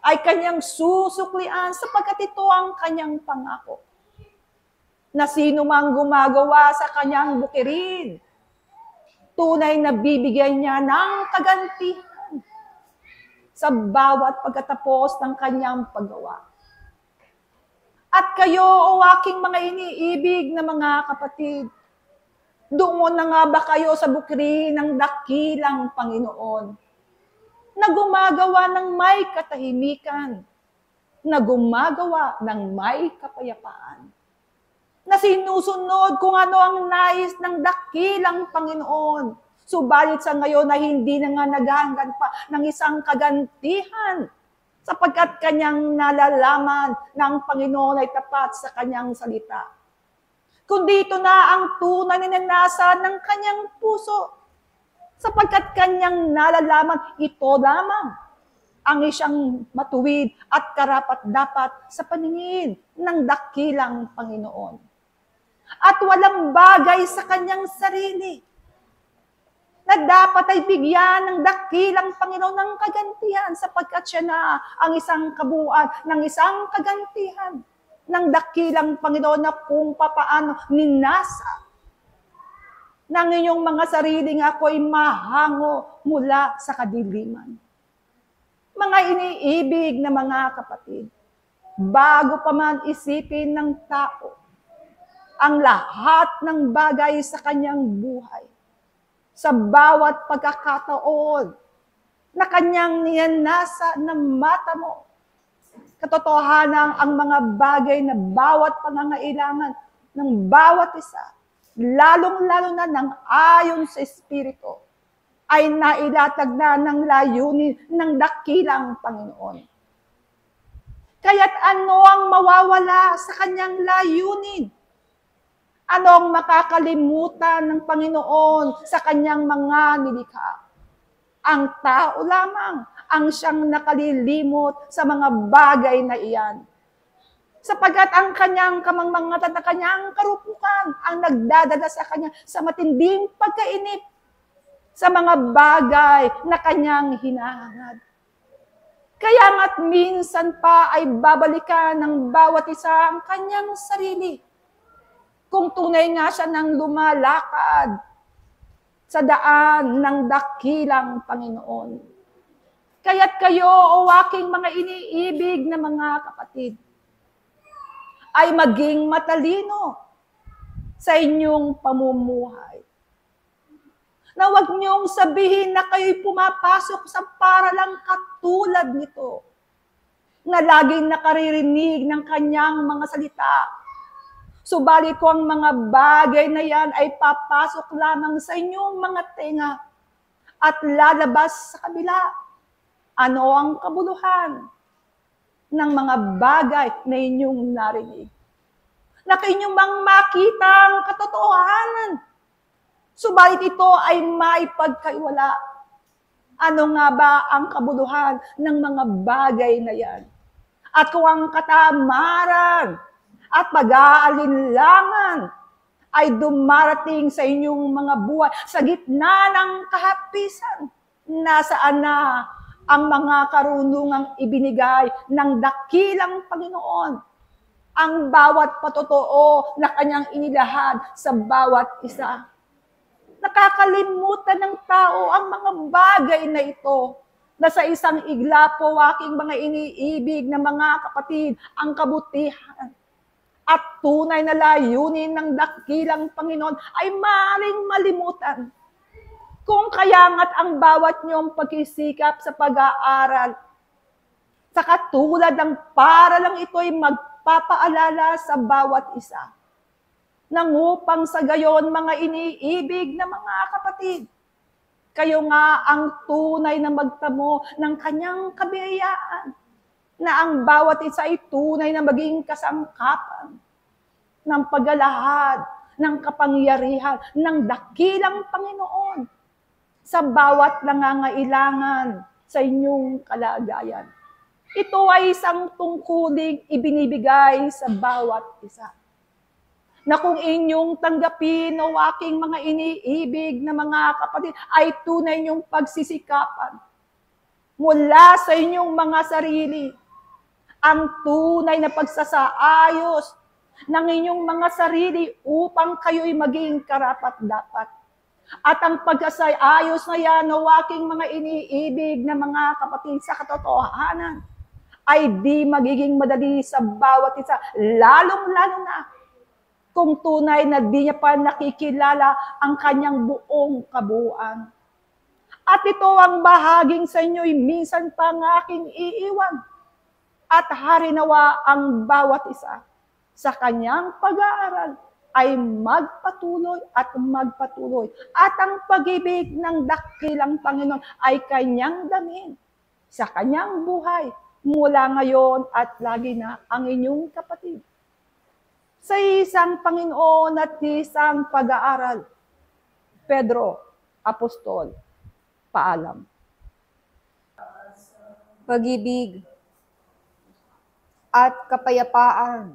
ay kanyang susuklian sapagkat ito ang kanyang pangako. Na sino mang gumagawa sa kanyang bukirin, tunay na bibigyan niya ng kagantihan sa bawat pagkatapos ng kanyang paggawa. At kayo, o aking mga iniibig na mga kapatid, doon na nga ba kayo sa bukirin ng dakilang Panginoon na gumagawa ng may katahimikan, na gumagawa ng may kapayapaan, na sinusunod kung ano ang nais ng dakilang Panginoon. Subalit sa ngayon na hindi na nga naghahangad pa ng isang kagantihan sapagkat kanyang nalalaman na ang Panginoon ay tapat sa kanyang salita. Kundi ito na ang tunay na ninanasa ng kanyang puso sapagkat kanyang nalalaman ito lamang ang isang matuwid at karapat-dapat sa paningin ng dakilang Panginoon. At walang bagay sa kanyang sarili na dapat ay bigyan ng dakilang Panginoon ng kagantihan sapagkat siya na ang isang kabuuan ng isang kagantihan ng dakilang Panginoon na kung papaano ninasa ng inyong mga sariling ako'y mahango mula sa kadiliman. Mga iniibig na mga kapatid, bago pa man isipin ng tao ang lahat ng bagay sa kanyang buhay, sa bawat pagkakataon na kanyang niyanasa ng mata mo, katotohanan ang mga bagay na bawat pangangailangan ng bawat isa, lalong-lalo na ng ayon sa Espiritu, ay nailatag na ng layunin ng dakilang Panginoon. Kaya't ano ang mawawala sa kanyang layunin? Anong makakalimutan ng Panginoon sa kanyang mga nilikha? Ang tao lamang ang siyang nakalilimot sa mga bagay na iyan. Sapagkat ang kanyang kamangmangatan at kanyang karupukan ang nagdadala sa kanya sa matinding pagkainip sa mga bagay na kanyang hinahangad. Kaya nga't minsan pa ay babalikan ng bawat isa ang kanyang sarili. Kung tunay nga siya nang lumalakad sa daan ng dakilang Panginoon. Kaya't kayo, o aking mga iniibig na mga kapatid, ay maging matalino sa inyong pamumuhay. Na huwag niyong sabihin na kayo'y pumapasok sa paralang katulad nito, na laging nakaririnig ng kanyang mga salita. Subalit kung ang mga bagay na yan ay papasok lamang sa inyong mga tenga at lalabas sa kabila, ano ang kabuluhan ng mga bagay na inyong narinig? Na inyong bang makita ang katotohanan? Subalit ito ay maipagkaiwala. Ano nga ba ang kabuluhan ng mga bagay na yan? At kung ang katamaran at pag-aalinlangan ay dumarating sa inyong mga buhay sa gitna ng kahapisan, nasaan na ang mga karunungang ibinigay ng dakilang Panginoon, ang bawat patotoo na kanyang inilahad sa bawat isa. Nakakalimutan ng tao ang mga bagay na ito, na sa isang igla po aking mga iniibig na mga kapatid, ang kabutihan at tunay na layunin ng dakilang Panginoon ay maaaring malimutan. Kung kaya nga't ang bawat niyong pagsisikap sa pag-aaral, sa katulad ng paralang ito ay magpapaalala sa bawat isa, nang upang sa gayon mga iniibig na mga kapatid, kayo nga ang tunay na magtamo ng kanyang kabiyayaan, na ang bawat isa ay tunay na maging kasangkapan ng paglalahad, ng kapangyarihan, ng dakilang Panginoon sa bawat nangangailangan sa inyong kalagayan. Ito ay isang tungkuling ibinibigay sa bawat isa, na kung inyong tanggapin o aking mga iniibig na mga kapatid, ay tunay niyong pagsisikapan mula sa inyong mga sarili, ang tunay na pagsasaayos ng inyong mga sarili upang kayo'y maging karapat-dapat. At ang pagsasaayos na yan o aking mga iniibig na mga kapatid sa katotohanan ay di magiging madali sa bawat isa, lalong-lalo na kung tunay na di niya pa nakikilala ang kanyang buong kabuuan. At ito ang bahaging sa inyo'y minsan pa ng aking iiwan. At harinawa ang bawat isa sa kanyang pag-aaral ay magpatuloy at magpatuloy. At ang pag-ibig ng dakilang Panginoon ay kanyang damin sa kanyang buhay mula ngayon at lagi na ang inyong kapatid. Sa isang Panginoon at isang pag-aaral, Pedro, Apostol, paalam. Pag-ibig at kapayapaan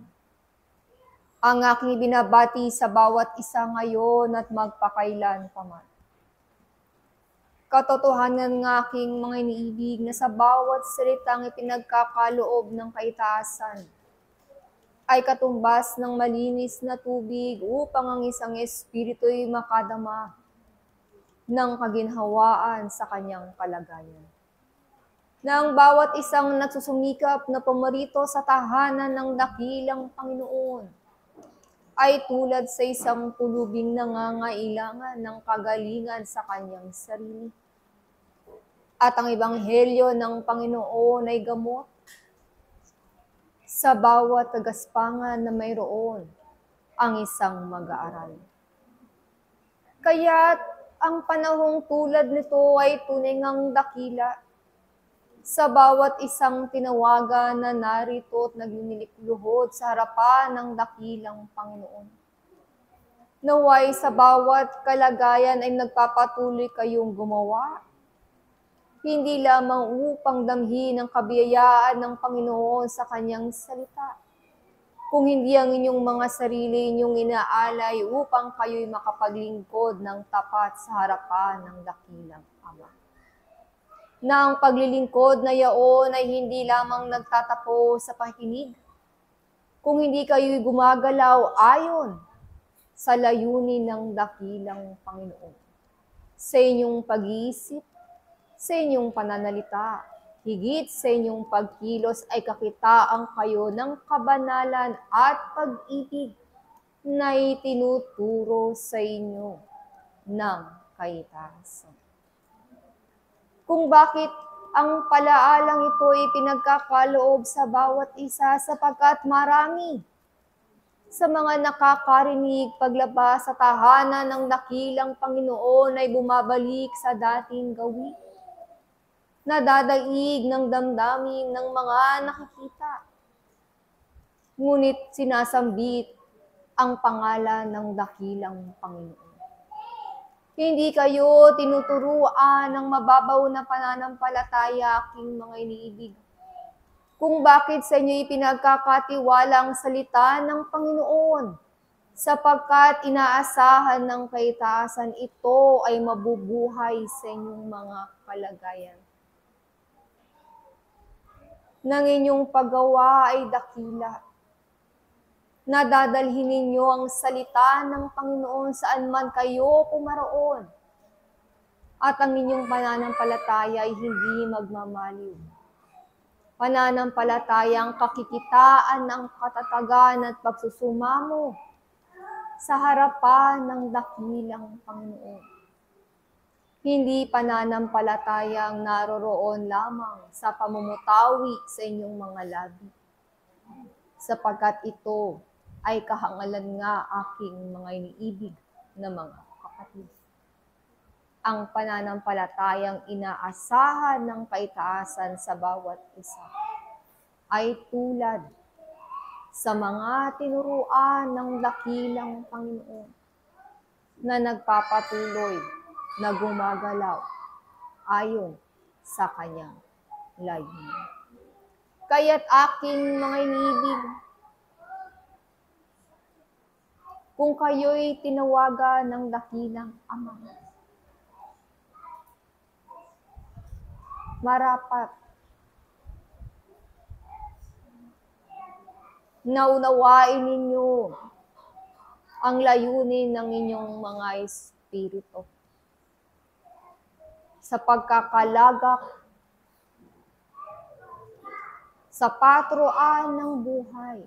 ang aking binabati sa bawat isa ngayon at magpakailan paman. Katotohanan ng aking mga iniibig na sa bawat salitang ipinagkakaloob ng kaitaasan ay katumbas ng malinis na tubig upang ang isang espiritu'y makadama ng kaginhawaan sa kanyang kalagayan. Na ang bawat isang nagsusumikap na pumarito sa tahanan ng dakilang Panginoon ay tulad sa isang pulubing nangangailangan ng kagalingan sa kanyang sarili. At ang ebanghelyo ng Panginoon ay gamot sa bawat tagaspangan na mayroon ang isang mag-aaral. Kaya't ang panahong tulad nito ay tunay ngang dakila sa bawat isang tinawagan na narito at naglililikluhod sa harapan ng dakilang Panginoon. Naway sa bawat kalagayan ay nagpapatuloy kayong gumawa, hindi lamang upang damhin ang kabiyayaan ng Panginoon sa kanyang salita, kung hindi ang inyong mga sarili inyong inaalay upang kayo'y makapaglingkod ng tapat sa harapan ng dakilang Ama. Na ang paglilingkod na yaon ay hindi lamang nagtatapos sa pakikinig, kung hindi kayo'y gumagalaw ayon sa layunin ng dakilang Panginoon. Sa inyong pag-iisip, sa inyong pananalita, higit sa inyong pagkilos ay kakitaan kayo ng kabanalan at pag-ibig na itinuturo sa inyo ng kaitaasan. Kung bakit ang palaalang ito ay pinagkakaloob sa bawat isa sapagkat marami sa mga nakakarinig paglabas sa tahanan ng dakilang Panginoon ay bumabalik sa dating gawi. Nadadaig ng damdamin ng mga nakikita. Ngunit sinasambit ang pangalan ng dakilang Panginoon. Hindi kayo tinuturuan ng mababaw na pananampalataya, aking mga iniibig, kung bakit sa inyo ipinagkakatiwala ang salita ng Panginoon, sapagkat inaasahan ng kaitaasan ito ay mabubuhay sa inyong mga kalagayan. Nang inyong paggawa ay dakila, nadadalhin ninyo ang salita ng Panginoon saan man kayo pumaroon, at ang inyong pananampalataya ay hindi magmamaliw. Pananampalatayang kakikitaan ng katatagan at pagsusumamo sa harapan ng dakilang Panginoon. Hindi pananampalatayang naroroon lamang sa pamumutawi sa inyong mga labi, sapagkat ito ay kahangalan nga, aking mga iniibig na mga kapatid. Ang pananampalatayang inaasahan ng kaitaasan sa bawat isa ay tulad sa mga tinuruan ng dakilang Panginoon na nagpapatuloy na gumagalaw ayon sa kanyang layunin. Kaya't aking mga iniibig, kung kayo'y tinawagan ng dakilang Ama, marapat naunawain ninyo ang layunin ng inyong mga espiritu sa pagkakalagak sa patruan ng buhay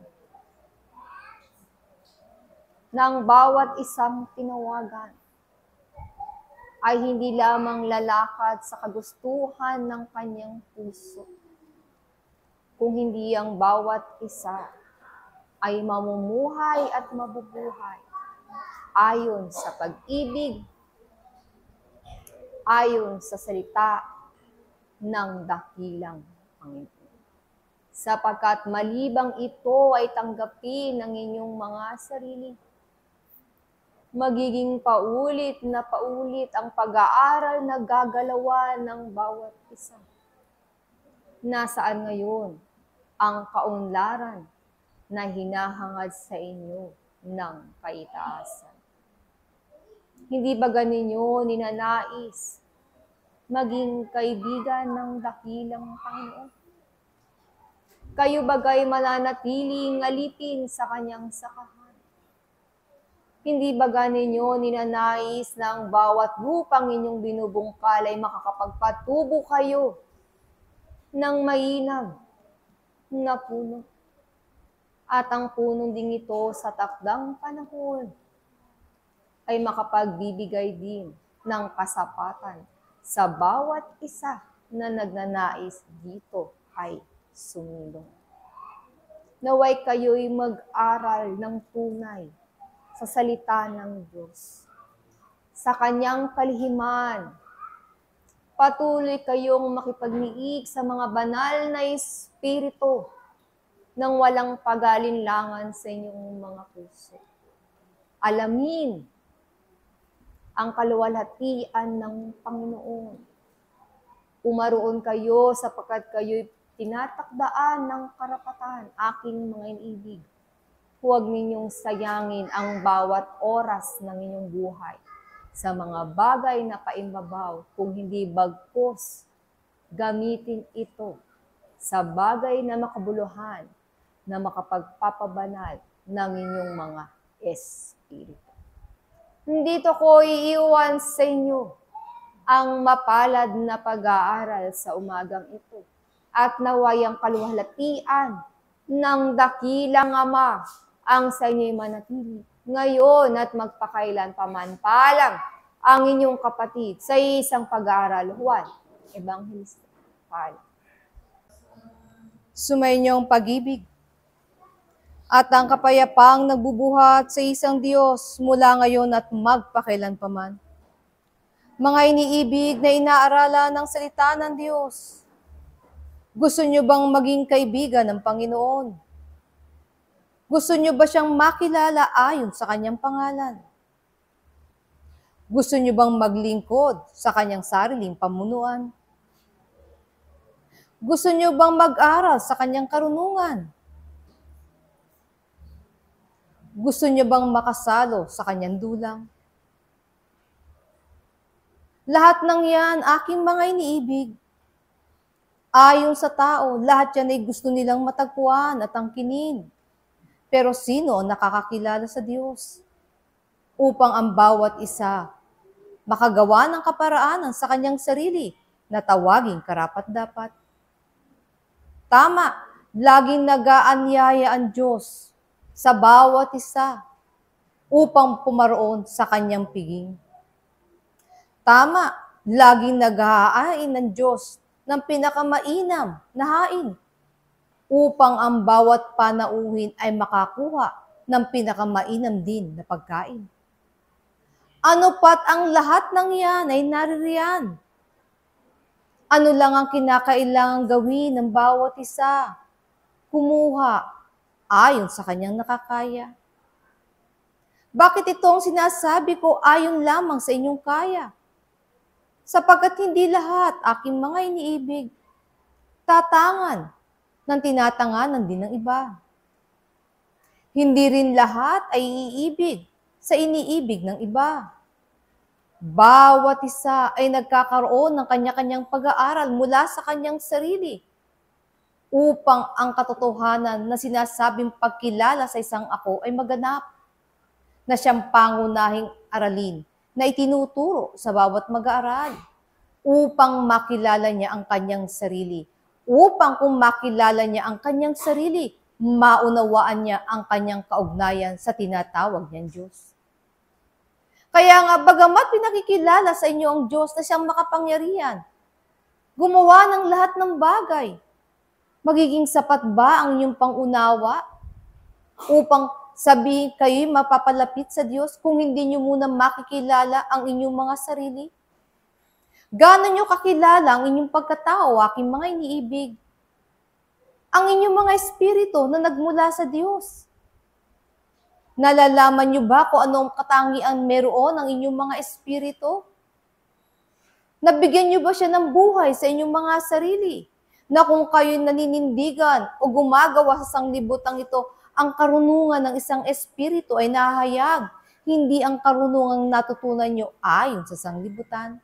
ng bawat isang tinawagan ay hindi lamang lalakad sa kagustuhan ng kanyang puso, kung hindi ang bawat isa ay mamumuhay at mabubuhay ayon sa pag-ibig, ayon sa salita ng dakilang Panginoon. Sapagkat malibang ito ay tanggapin ng inyong mga sarili, magiging paulit na paulit ang pag-aaral na gagalawan ng bawat isa. Nasaan ngayon ang kaunlaran na hinahangad sa inyo ng kaitaasan? Hindi ba ganinyo ninanais maging kaibigan ng dakilang Panginoon? Kayo bagay mananatiling alipin sa kanyang sakahan? Hindi ba ninyo ninanais na ang bawat lupang inyong binubungkal ay makakapagpatubo kayo ng mainam na puno? At ang punong ding ito sa takdang panahon ay makapagbibigay din ng kasapatan sa bawat isa na nagnanais dito ay sumilong. Naway kayo'y mag-aral ng tunay sa salita ng Diyos, sa kanyang kalihiman. Patuloy kayong makipagniig sa mga banal na espiritu nang walang pag-alinlangan sa inyong mga puso. Alamin ang kaluwalhatian ng Panginoon. Umaroon kayo sapagkat kayo'y tinatakdaan ng karapatan, aking mga iniibig. Huwag ninyong sayangin ang bawat oras ng inyong buhay sa mga bagay na paimbabaw, kung hindi bagkus, gamitin ito sa bagay na makabuluhan, na makapagpapabanal ng inyong mga espiritu. Dito ko iiwan sa inyo ang mapalad na pag-aaral sa umagang ito, at naway ang kaluwalhatian ng dakilang Ama ang sa inyo'y manatili ngayon at magpakailan paman. Ang inyong kapatid sa isang pag-aaral, Juan Evangelista. Paalam. Sumainyong pag-ibig at ang kapayapaang nagbubuhat sa isang Diyos mula ngayon at magpakailanpaman. Mga iniibig na inaaralan ng salita ng Diyos, gusto niyo bang maging kaibigan ng Panginoon? Gusto niyo ba siyang makilala ayon sa kanyang pangalan? Gusto niyo bang maglingkod sa kanyang sariling pamunuan? Gusto niyo bang mag-aral sa kanyang karunungan? Gusto niyo bang makasalo sa kanyang dulang? Lahat ng yan, aking mga iniibig. Ayon sa tao, lahat yan ay gusto nilang matagpuan at angkinin. Pero sino ang nakakakilala sa Diyos? Upang ang bawat isa makagawa ng kaparaanan sa kanyang sarili na tawaging karapat-dapat. Tama, laging nag-aanyaya ang Diyos sa bawat isa upang pumaroon sa kanyang piging. Tama, laging nag-aain ng Diyos ng pinakamainam na hain upang ang bawat panauhin ay makakuha ng pinakamainam din na pagkain. Ano pat ang lahat ng yan ay naririyan. Ano lang ang kinakailangang gawin ng bawat isa? Kumuha ayon sa kanyang nakakaya. Bakit itong sinasabi ko ayon lamang sa inyong kaya? Sapagkat hindi lahat aking mga iniibig tatangan ng tinatanganan din ng iba. Hindi rin lahat ay iibig sa iniibig ng iba. Bawat isa ay nagkakaroon ng kanya-kanyang pag-aaral mula sa kanyang sarili upang ang katotohanan na sinasabing pagkilala sa isang ako ay maganap na siyang pangunahing aralin na itinuturo sa bawat mag-aaral upang makilala niya ang kanyang sarili. Upang kung makilala niya ang kanyang sarili, maunawaan niya ang kanyang kaugnayan sa tinatawag niyang Diyos. Kaya nga, bagamat pinakikilala sa inyo ang Diyos na siyang makapangyarihan, gumawa ng lahat ng bagay, magiging sapat ba ang inyong pangunawa upang sabihin kayo'y mapapalapit sa Diyos kung hindi niyo muna makikilala ang inyong mga sarili? Gaano niyo kakilala ang inyong pagkatao, aking mga iniibig? Ang inyong mga espiritu na nagmula sa Diyos. Nalalaman niyo ba kung anong katangian meron ang inyong mga espiritu? Nabigyan niyo ba siya ng buhay sa inyong mga sarili? Na kung kayo'y naninindigan o gumagawa sa sanglibutang ito, ang karunungan ng isang espiritu ay nahayag, hindi ang karunungang natutunan niyo ayon sa sanglibutan.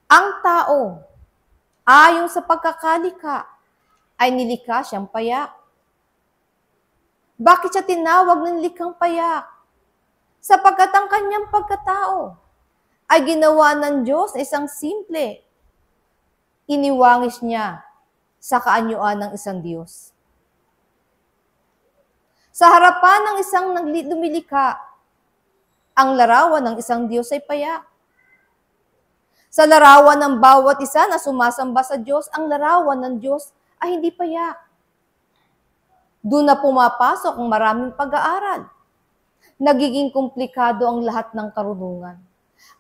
Ang tao, ayon sa pagkakalika, ay nilikha siyang payak. Bakit siya tinawag ng likhang payak? Sapagkat ang kanyang pagkatao ay ginawa ng Diyos na isang simple. Iniwangis niya sa kaanyuan ng isang Diyos. Sa harapan ng isang lumilikha, ang larawan ng isang Diyos ay payak. Sa larawan ng bawat isa na sumasamba sa Diyos, ang larawan ng Diyos ay hindi payak. Doon na pumapasok ang maraming pag-aaral. Nagiging komplikado ang lahat ng karunungan.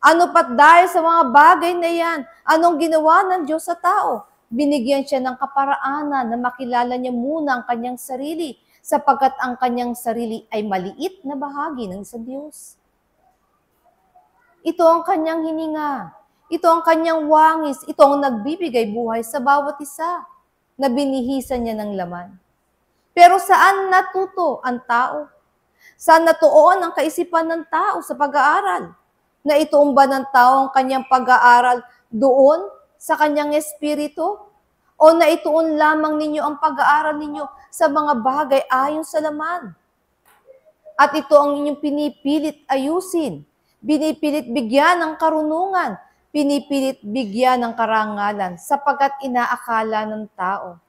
Ano pat dahil sa mga bagay na yan, anong ginawa ng Diyos sa tao? Binigyan siya ng kaparaanan na makilala niya muna ang kanyang sarili, sapagkat ang kanyang sarili ay maliit na bahagi ng isang Diyos. Ito ang kanyang hininga. Ito ang kanyang wangis. Ito ang nagbibigay buhay sa bawat isa na binihisan niya ng laman. Pero saan natuto ang tao? Saan natuon ang kaisipan ng tao sa pag-aaral? Na ituon ba ng tao ang kanyang pag-aaral doon sa kanyang espiritu? O na ituon lamang ninyo ang pag-aaral ninyo sa mga bagay ayon sa laman? At ito ang inyong pinipilit ayusin, pinipilit bigyan ng karunungan, pinipilit bigyan ng karangalan sapagkat inaakala ng tao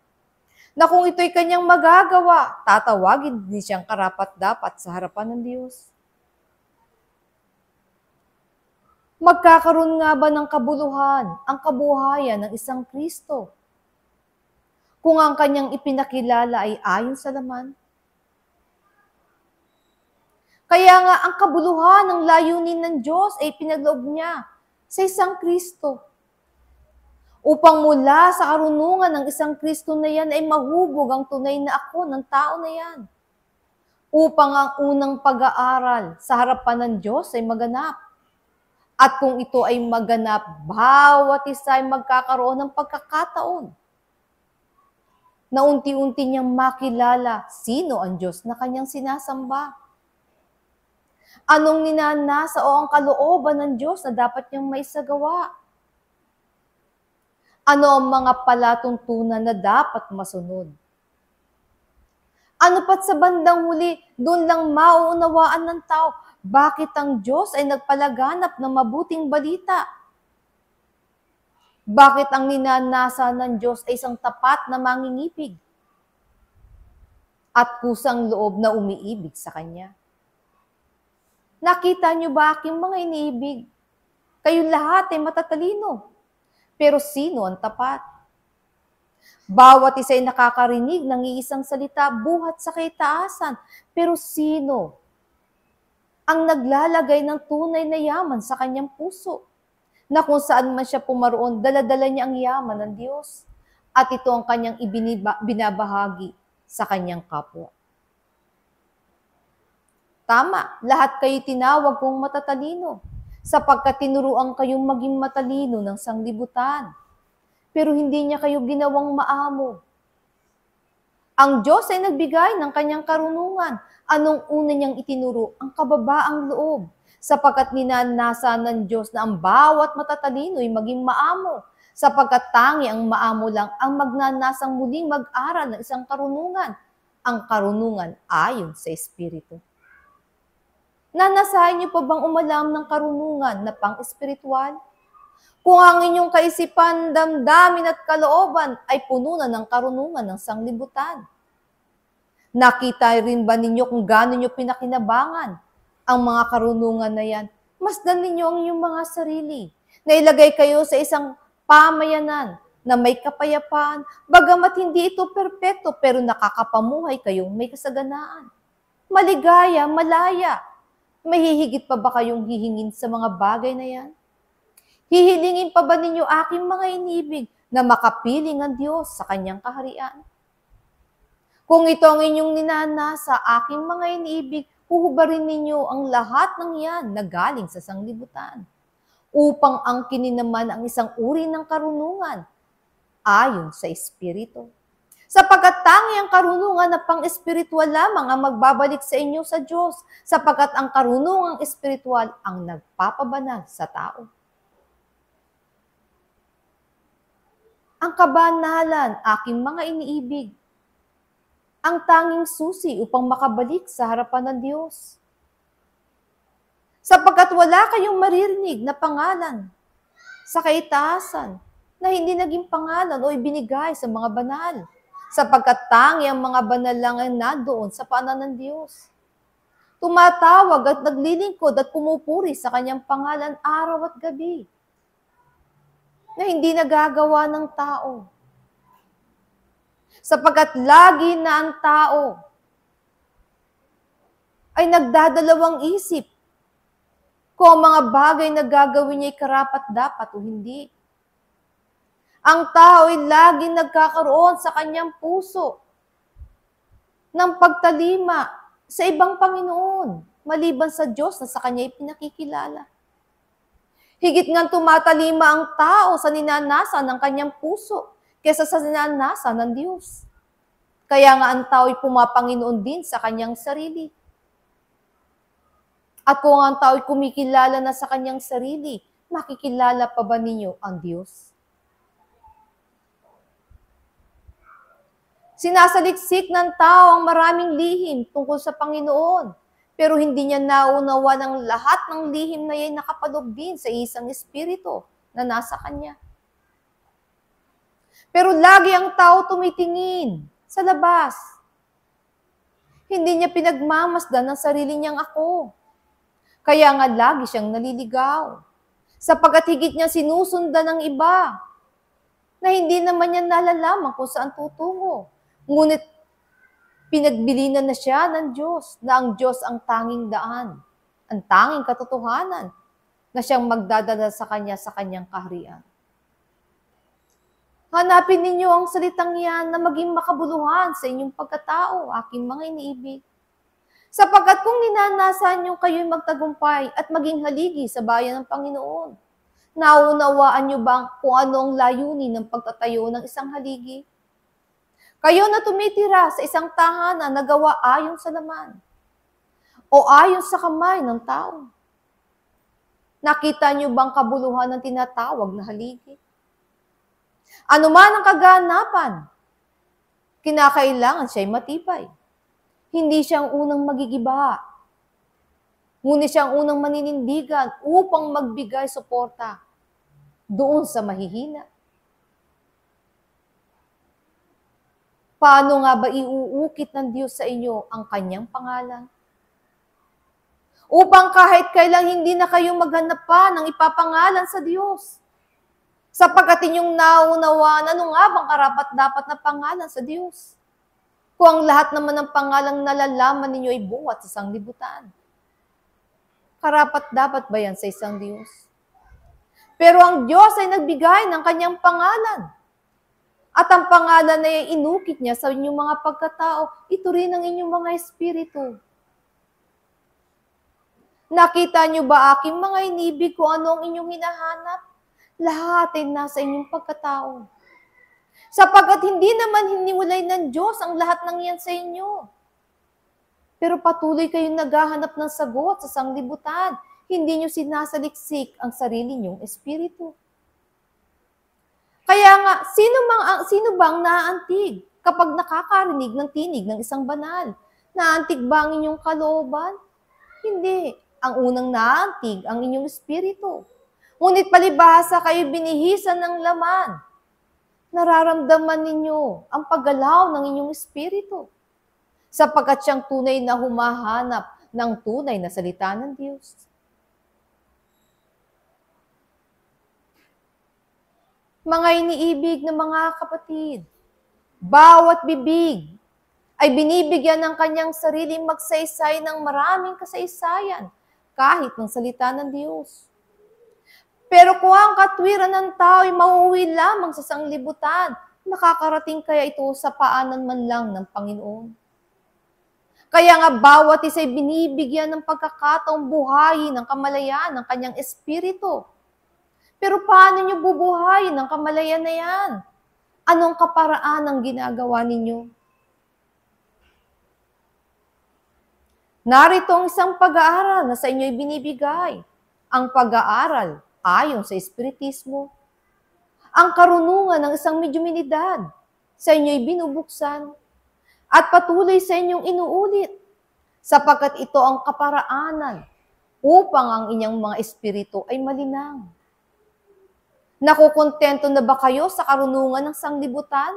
na kung ito'y kanyang magagawa, tatawagin din siyang karapat-dapat sa harapan ng Diyos. Magkakaroon nga ba ng kabuluhan ang kabuhayan ng isang Kristo? kung ang kanyang ipinakilala ay ayon sa laman? Kaya nga ang kabuluhan ng layunin ng Diyos ay pinagloob niya sa isang Kristo. Upang mula sa karunungan ng isang Kristo na yan ay mahubog ang tunay na ako ng tao na yan. Upang ang unang pag-aaral sa harapan ng Diyos ay maganap. At kung ito ay maganap, bawat isa ay magkakaroon ng pagkakataon na unti-unti niyang makilala sino ang Diyos na kanyang sinasamba. Anong ninanasa o ang kalooban ng Diyos na dapat niyang maisagawa? Ano ang mga palatuntunan na dapat masunod? Ano pat sa bandang huli, doon lang mauunawaan ng tao, bakit ang Diyos ay nagpalaganap ng mabuting balita? Bakit ang ninanasa ng Diyos ay isang tapat na mangingipig at kusang loob na umiibig sa Kanya? Nakita niyo ba aking mga iniibig? Kayong lahat ay matatalino. Pero sino ang tapat? Bawat isa ay nakakarinig ng iisang salita buhat sa kaitaasan. Pero sino ang naglalagay ng tunay na yaman sa kanyang puso? Na kung saan man siya pumaroon, dala-dala niya ang yaman ng Diyos. At ito ang kanyang binabahagi sa kanyang kapwa. Tama, lahat kayo tinawag kong matatalino, sapagkat tinuruan kayong maging matalino ng sanglibutan. Pero hindi niya kayo ginawang maamo. Ang Diyos ay nagbigay ng kanyang karunungan. Anong una niyang itinuro? Ang kababaang loob. Sapagkat ninanasa ng Diyos na ang bawat matatalino ay maging maamo. Sapagkat tangi ang maamo lang ang magnanasang muling mag-aral ng isang karunungan. Ang karunungan ayon sa Espiritu. Nanasahan niyo pa bang umalam ng karunungan na pang-espiritual? Kung ang inyong kaisipan, damdamin at kalooban ay puno na ng karunungan ng sanglibutan. Nakita rin ba ninyo kung gaano niyo pinakinabangan ang mga karunungan na yan? Masdan ninyo ang inyong mga sarili. Nailagay kayo sa isang pamayanan na may kapayapaan, bagamat hindi ito perpekto pero nakakapamuhay kayong may kasaganaan. Maligaya, malaya. May hihigit pa ba kayong hihingin sa mga bagay na yan? Hihilingin pa ba ninyo aking mga inibig na makapiling ang Diyos sa kanyang kaharian? Kung ito ang inyong ninanasa, aking mga inibig, huhubarin ninyo ang lahat ng yan na galing sa sanglibutan, upang angkinin naman ang isang uri ng karunungan ayon sa Espiritu. Sapagkat tangi ang karunungan na pang-espiritual lamang ang magbabalik sa inyo sa Diyos, sapagkat ang karunungang espiritual ang nagpapabanal sa tao. Ang kabanalan, aking mga iniibig, ang tanging susi upang makabalik sa harapan ng Diyos. Sapagkat wala kayong maririnig na pangalan sa kaitaasan na hindi naging pangalan o ibinigay sa mga banal. Sapagkat tangi ang mga banal lang ay nandoon sa paanan ng Diyos. Tumatawag at naglilingkod at pumupuri sa kanyang pangalan araw at gabi na hindi nagagawa ng tao. Sapagkat lagi na ang tao ay nagdadalawang isip kung ang mga bagay na gagawin niya ay karapat-dapat o hindi. Ang tao ay laging nagkakaroon sa kanyang puso ng pagtalima sa ibang Panginoon, maliban sa Diyos na sa kanya ipinakikilala. Higit nga tumatalima ang tao sa ninanasa ng kanyang puso kaysa sa ninanasa ng Diyos. Kaya nga ang tao ay pumapanginoon din sa kanyang sarili. At kung ang tao ay kumikilala na sa kanyang sarili, makikilala pa ba ninyo ang Diyos? Sinasaliksik ng tao ang maraming lihim tungkol sa Panginoon, pero hindi niya naunawa ng lahat ng lihim na yan nakapaloob din sa isang espiritu na nasa kanya. Pero lagi ang tao tumitingin sa labas. Hindi niya pinagmamasdan ang sarili niyang ako. Kaya nga lagi siyang naliligaw. Sapagkat higit niya sinusundan ng iba na hindi naman niya nalalaman kung saan tutungo. Ngunit pinagbilinan na siya ng Diyos, na ang Diyos ang tanging daan, ang tanging katotohanan, na siyang magdadala sa kanyang kaharian. Hanapin ninyo ang salitang yan na maging makabuluhan sa inyong pagkatao, aking mga iniibig. Sapagkat kung ninanasan nyo kayo'y magtagumpay at maging haligi sa bayan ng Panginoon, naunawaan nyo ba kung ano ang layunin ng pagtatayo ng isang haligi? Kayo na tumitira sa isang tahanan na gawa ayon sa laman o ayon sa kamay ng tao. Nakita nyo bang kabuluhan ng tinatawag na haligi? Ano man ang kaganapan, kinakailangan siya'y matibay. Hindi siyang unang magigiba, ngunit siyang unang maninindigan upang magbigay suporta doon sa mahihina. Paano nga ba iuukit ng Diyos sa inyo ang kanyang pangalan? Upang kahit kailan hindi na kayo maghanap pa ng ipapangalan sa Diyos. Sapagkat inyong naunawaan, ano nga bang karapat-dapat na pangalan sa Diyos? Kung ang lahat naman ng pangalang nalalaman ninyo ay buhat sa sanglibutan. Karapat-dapat ba yan sa isang Diyos? Pero ang Diyos ay nagbigay ng kanyang pangalan. At ang pangalan na inukit niya sa inyong mga pagkatao, ito rin ang inyong mga espiritu. Nakita niyo ba, aking mga inibig, kung ano ang inyong hinahanap? Lahat ay nasa inyong pagkatao. Sapagkat hindi naman hiniwalay ng Diyos ang lahat ng iyan sa inyo. Pero patuloy kayong naghahanap ng sagot sa sanglibutan. Hindi nyo sinasaliksik ang sarili nyong espiritu. Kaya nga, sino bang naaantig kapag nakakarinig ng tinig ng isang banal? Naantig ba ang inyong kalooban? Hindi. Ang unang naantig ang inyong espiritu. Ngunit palibhasa kayo binihisan ng laman. Nararamdaman ninyo ang paggalaw ng inyong espiritu. Sapagkat siyang tunay na humahanap ng tunay na salita ng Diyos. Mga iniibig na mga kapatid, bawat bibig ay binibigyan ng kanyang sariling magsaysay ng maraming kasaysayan kahit ng salita ng Diyos. Pero kung ang katwiran ng tao ay mauuwi lamang sa sanglibutan, makakarating kaya ito sa paanan man lang ng Panginoon? Kaya nga bawat isa ay binibigyan ng pagkakataong buhayin ng kamalayan ng kanyang espiritu. Pero paano nyo bubuhayin ang kamalayan na yan? Anong kaparaan ang ginagawa ninyo? Narito ang isang pag-aaral na sa inyo ay binibigay. Ang pag-aaral ayon sa Espiritismo. Ang karunungan ng isang medyuminidad sa inyo ay binubuksan at patuloy sa inyong inuulit sapagkat ito ang kaparaanan upang ang inyong mga espiritu ay malinang. Nakukontento na ba kayo sa karunungan ng sanglibutan?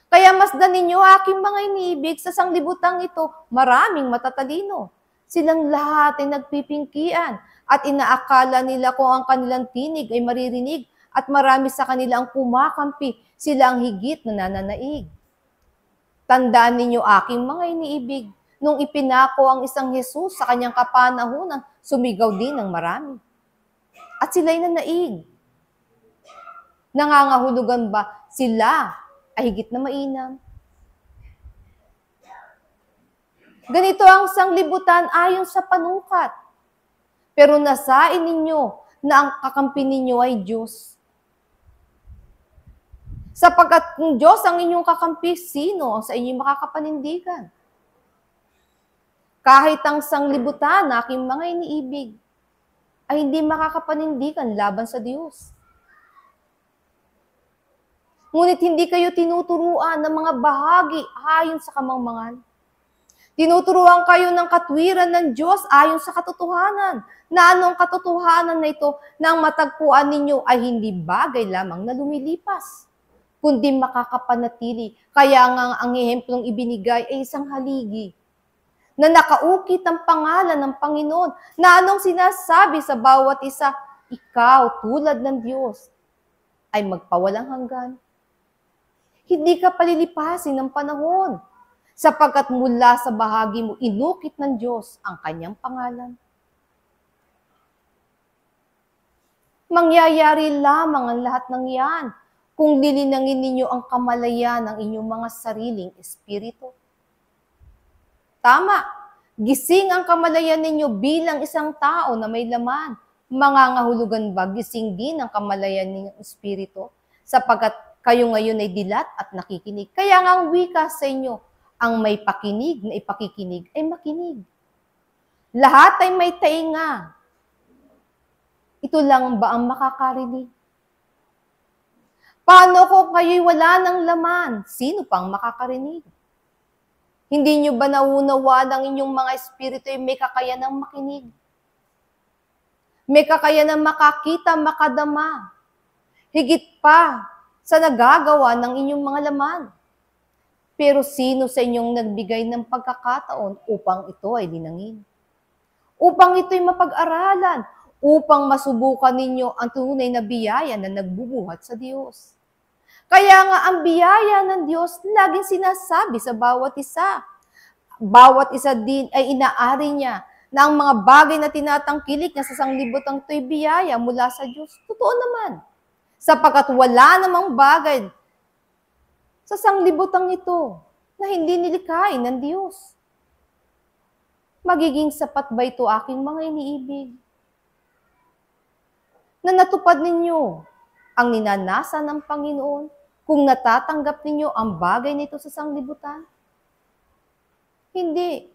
Kaya masdan ninyo, aking mga iniibig, sa sanglibutang ito, maraming matatalino. Silang lahat ay nagpipingkian at inaakala nila kung ang kanilang tinig ay maririnig at marami sa kanila ang kumakampi, sila ang higit na nananaig. Tandaan ninyo, aking mga iniibig, nung ipinako ang isang Jesus sa kanyang kapanahunan, sumigaw din ng marami. At sila'y nanaig. Nangangahulugan ba sila ay higit na mainam? Ganito ang sanglibutan ayon sa panukat. Pero nasain ninyo na ang kakampi ninyo ay Diyos. Sapagkat kung Diyos ang inyong kakampi, sino ang sa inyong makakapanindigan? Kahit ang sanglibutan na aking mga iniibig ay hindi makakapanindigan laban sa Diyos. Ngunit hindi kayo tinuturuan ng mga bahagi ayon sa kamangmangan. Tinuturuan kayo ng katwiran ng Diyos ayon sa katotohanan, na anong katotohanan na ito na ang matagpuan ninyo ay hindi bagay lamang na lumilipas, kundi makakapanatili. Kaya nga ang ehemplong ibinigay ay isang haligi na nakaukit ang pangalan ng Panginoon, na anong sinasabi sa bawat isa, ikaw tulad ng Diyos. ay magpawalang hanggan. Hindi ka palilipasin ng panahon, sapagkat mula sa bahagi mo inukit ng Diyos ang kanyang pangalan. Mangyayari lamang ang lahat ng yan kung lilinangin ninyo ang kamalayan ng inyong mga sariling espiritu. Tama, gising ang kamalayan ninyo bilang isang tao na may laman. Mangangahulugan ba gising din ang kamalayan ninyong espiritu, sapagkat kayo ngayon ay dilat at nakikinig. Kaya nga ang wika sa inyo, ang may pakinig na ipakikinig ay makinig. Lahat ay may tainga. Ito lang ba ang makakarinig? Paano kung kayo'y wala ng laman? Sino pang makakarinig? Hindi nyo ba naunawa ng inyong mga espiritu ay may kakayanang makinig? May kakayanang makakita, makadama. Higit pa sa nagagawa ng inyong mga laman. Pero sino sa inyong nagbigay ng pagkakataon upang ito ay linangin? Upang ito'y mapag-aralan, upang masubukan ninyo ang tunay na biyaya na nagbubuhat sa Diyos. Kaya nga ang biyaya ng Diyos laging sinasabi sa bawat isa. Bawat isa din ay inaari niya na ang mga bagay na tinatangkilik na sa sanglibutang ito'y biyaya mula sa Diyos. Totoo naman. Sapagkat wala namang bagay sa sanglibutang ito na hindi nilikhain ng Diyos. Magiging sapat ba ito aking mga iniibig? Na natupad ninyo ang ninanasa ng Panginoon kung natatanggap ninyo ang bagay nito sa sanglibutan? Hindi.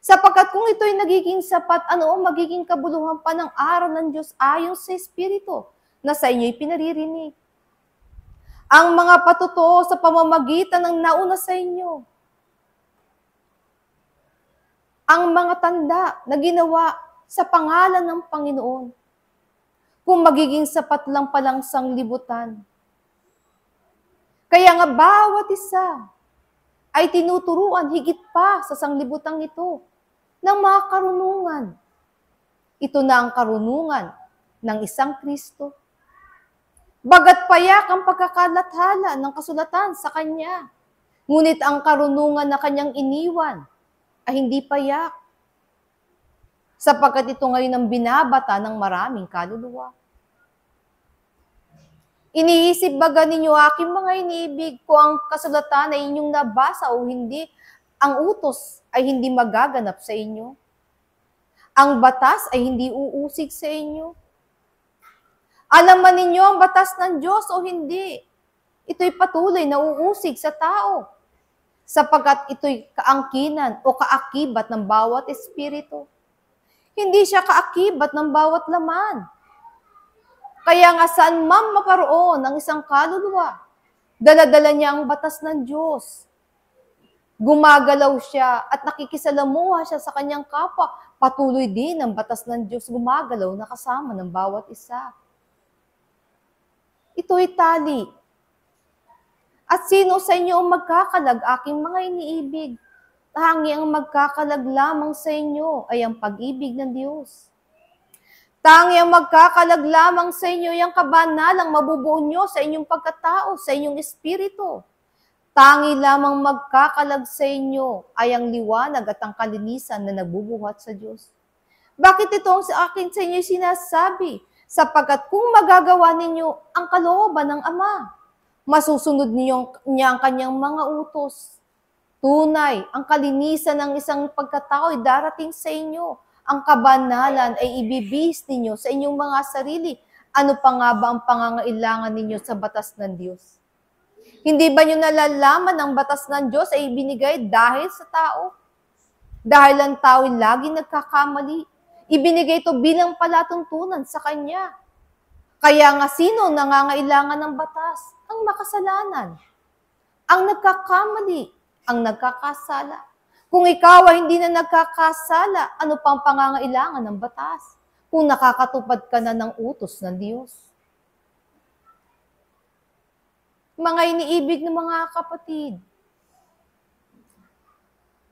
Sapagkat kung ito'y nagiging sapat, ano ang magiging kabuluhan pa ng araw ng Diyos ayon sa Espiritu na sa inyo'y pinaririnig? Ang mga patutuo sa pamamagitan ng nauna sa inyo. Ang mga tanda na ginawa sa pangalan ng Panginoon. Kung magiging sapat lang palang sanglibutan. Kaya nga bawat isa ay tinuturuan higit pa sa sanglibutang ito ng mga karunungan. Ito na ang karunungan ng isang Kristo. Bagat payak ang pagkakalathala ng kasulatan sa Kanya. Ngunit ang karunungan na Kanyang iniwan ay hindi payak. Sapagkat ito ngayon ang binabata ng maraming kaluluwa. Iniisip baga ninyo, aking mga iniibig, kung ang kasulatan ay inyong nabasa o hindi, ang utos ay hindi magaganap sa inyo. Ang batas ay hindi uusig sa inyo. Alam man ninyo ang batas ng Diyos o hindi, ito'y patuloy na uusig sa tao, sapagkat ito'y kaangkinan o kaakibat ng bawat espiritu. Hindi siya kaakibat ng bawat laman. Kaya nga saan man maparoon ang isang kaluluwa, dala-dala niya ang batas ng Diyos. Gumagalaw siya at nakikisalamuha siya sa kanyang kapwa. Patuloy din ang batas ng Diyos gumagalaw na kasama ng bawat isa. Ito'y tali. At sino sa inyo ang magkakalag, aking mga iniibig? Tangi ang magkakalag lamang sa inyo ay ang pag-ibig ng Diyos. Tangi ang magkakalag lamang sa inyo ay ang kabanalang mabubuo nyo sa inyong pagkatao, sa inyong espiritu. Tangi lamang magkakalag sa inyo ay ang liwanag at ang kalinisan na nagbubuhat sa Diyos. Bakit ito ang sa akin sa inyo sinasabi? Sapagkat kung magagawa ninyo ang kalooban ng Ama, masusunod niya ang kanyang mga utos. Tunay, ang kalinisan ng isang pagkatao ay darating sa inyo. Ang kabanalan ay ibibihis ninyo sa inyong mga sarili. Ano pa nga ba ang pangangailangan ninyo sa batas ng Diyos? Hindi ba nyo nalalaman ang batas ng Diyos ay ibinigay dahil sa tao? Dahil ang tao ay laging nagkakamali. Ibinigay ito bilang palatuntunan sa Kanya. Kaya nga sino nangangailangan ng batas? Ang makasalanan. Ang nagkakamali. Ang nagkakasala. Kung ikaw ay hindi na nagkakasala, ano pang pangangailangan ng batas? Kung nakakatupad ka na ng utos ng Diyos. Mga iniibig ng mga kapatid,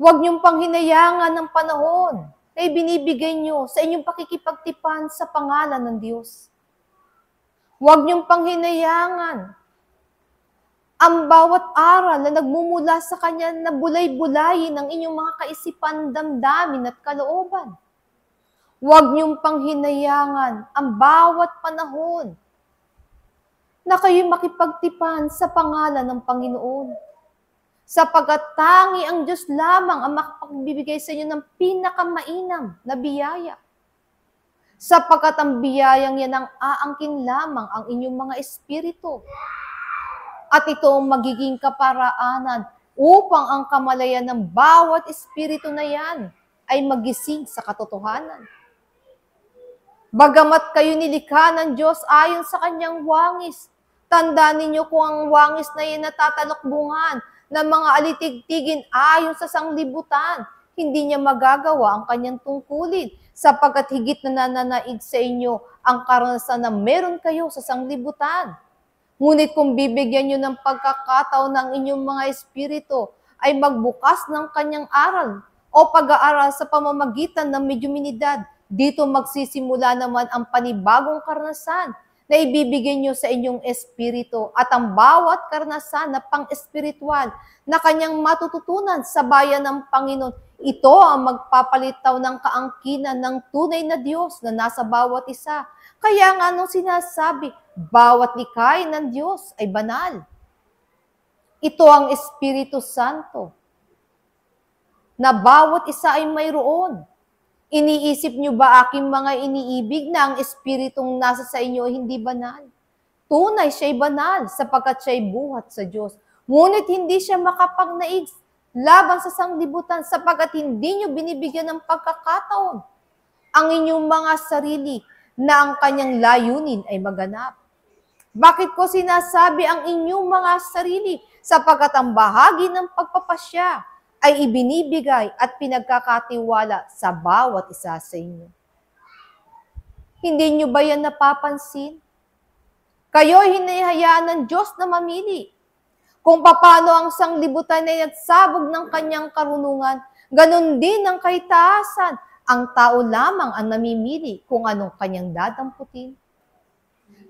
huwag niyong panghinayangan ng panahon na ibinibigay niyo sa inyong pakikipagtipan sa pangalan ng Diyos. Huwag niyong panghinayangan ang bawat aral na nagmumula sa Kanya na bulay-bulayin ang inyong mga kaisipan, damdamin at kalooban. Huwag niyong panghinayangan ang bawat panahon na kayo'y makipagtipan sa pangalan ng Panginoon. Sapagkat tangi ang Diyos lamang ang makapagbibigay sa inyo ng pinakamainam na biyaya. Sapagkat ang biyayang yan ang aangkin lamang ang inyong mga espiritu. At ito ang magiging kaparaanan upang ang kamalayan ng bawat espiritu na yan ay magising sa katotohanan. Bagamat kayo nilikha ng Diyos ayon sa kanyang wangis, tandaan ninyo kung ang wangis na yan natatalokbungan ng mga alitigtigin ayon sa sanglibutan, hindi niya magagawa ang kanyang tungkulin sapagkat higit na nananaig sa inyo ang karanasan na meron kayo sa sanglibutan. Ngunit kung bibigyan nyo ng pagkakataon ng inyong mga espiritu ay magbukas ng kanyang aral o pag-aaral sa pamamagitan ng medyuminidad, dito magsisimula naman ang panibagong karanasan na ibibigay nyo sa inyong espiritu at ang bawat karanasan na pang-espiritual na kanyang matututunan sa bayan ng Panginoon. Ito ang magpapalitaw ng kaangkinan ng tunay na Diyos na nasa bawat isa. Kaya nga nung sinasabi, bawat likay ng Diyos ay banal. Ito ang Espiritu Santo na bawat isa ay mayroon. Iniisip nyo ba aking mga iniibig na ang espiritong nasa sa inyo ay hindi banal? Tunay siya'y banal sapagkat siya'y buhat sa Diyos. Ngunit hindi siya makapagnaig laban sa sanglibutan sapagkat hindi nyo binibigyan ng pagkakataon ang inyong mga sarili na ang kanyang layunin ay maganap. Bakit ko sinasabi ang inyong mga sarili? Sapagkat ang bahagi ng pagpapasya ay ibinibigay at pinagkakatiwala sa bawat isa sa inyo. Hindi nyo ba yan napapansin? Kayo'y hinahayaan ng Diyos na mamili. Kung paano ang sanglibutan ay nagsabog ng kanyang karunungan, ganun din ang kaitaasan. Ang tao lamang ang namimili kung anong kanyang dadamputin,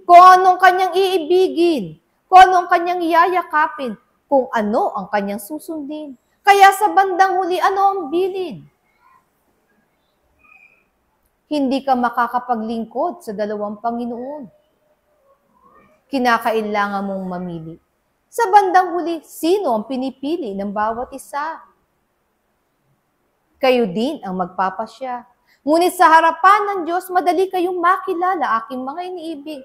kung anong kanyang iibigin, kung anong kanyang yayakapin, kung ano ang kanyang susundin. Kaya sa bandang huli, ano ang bilin? Hindi ka makakapaglingkod sa dalawang Panginoon. Kinakailangan mong mamili. Sa bandang huli, sino ang pinipili ng bawat isa? Kayo din ang magpapasya. Ngunit sa harapan ng Diyos, madali kayong makilala, aking mga iniibig,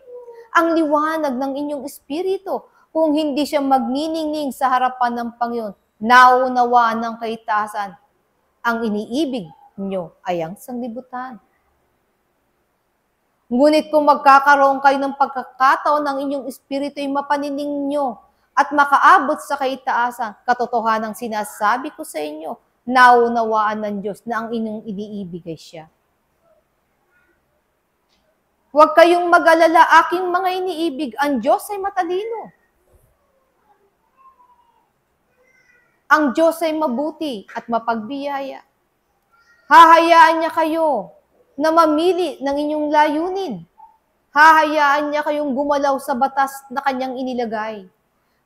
ang liwanag ng inyong espiritu. Kung hindi siya magniningning sa harapan ng Panginoon, naunawaan ng kaitaasan, ang iniibig nyo ay ang sanglibutan. Ngunit kung magkakaroon kayo ng pagkakataon ng inyong espiritu ay mapanining nyo at makaabot sa kaitaasan, katotohanan ang sinasabi ko sa inyo, naunawaan ng Diyos na ang inyong iniibig ay siya. Huwag kayong mag-alala, aking mga iniibig, ang Diyos ay matalino. Ang Diyos ay mabuti at mapagbiyaya. Hahayaan niya kayo na mamili ng inyong layunin. Hahayaan niya kayong gumalaw sa batas na kanyang inilagay.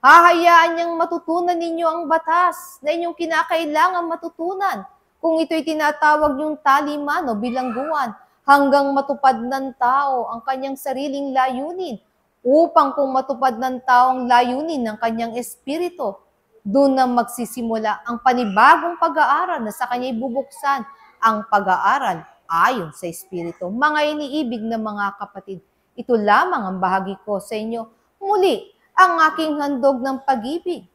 Hahayaan niyang matutunan ninyo ang batas na inyong kinakailangan matutunan kung ito'y tinatawag niyong taliman o bilangguan hanggang matupad ng tao ang kanyang sariling layunin upang kung matupad ng tao ang layunin ng kanyang espiritu, doon na magsisimula ang panibagong pag-aaral na sa kanya'y bubuksan ang pag-aaral ayon sa espiritu. Mga iniibig na mga kapatid, ito lamang ang bahagi ko sa inyo. Muli, ang aking handog ng pag-ibig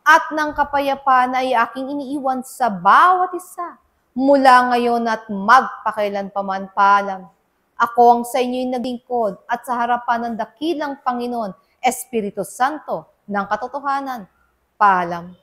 at ng kapayapaan ay aking iniiwan sa bawat isa mula ngayon at magpakailanpaman. Paalam. Ako ang sa inyo'y naglingkod at sa harapan ng dakilang Panginoon, Espiritu Santo ng katotohanan. Paalam.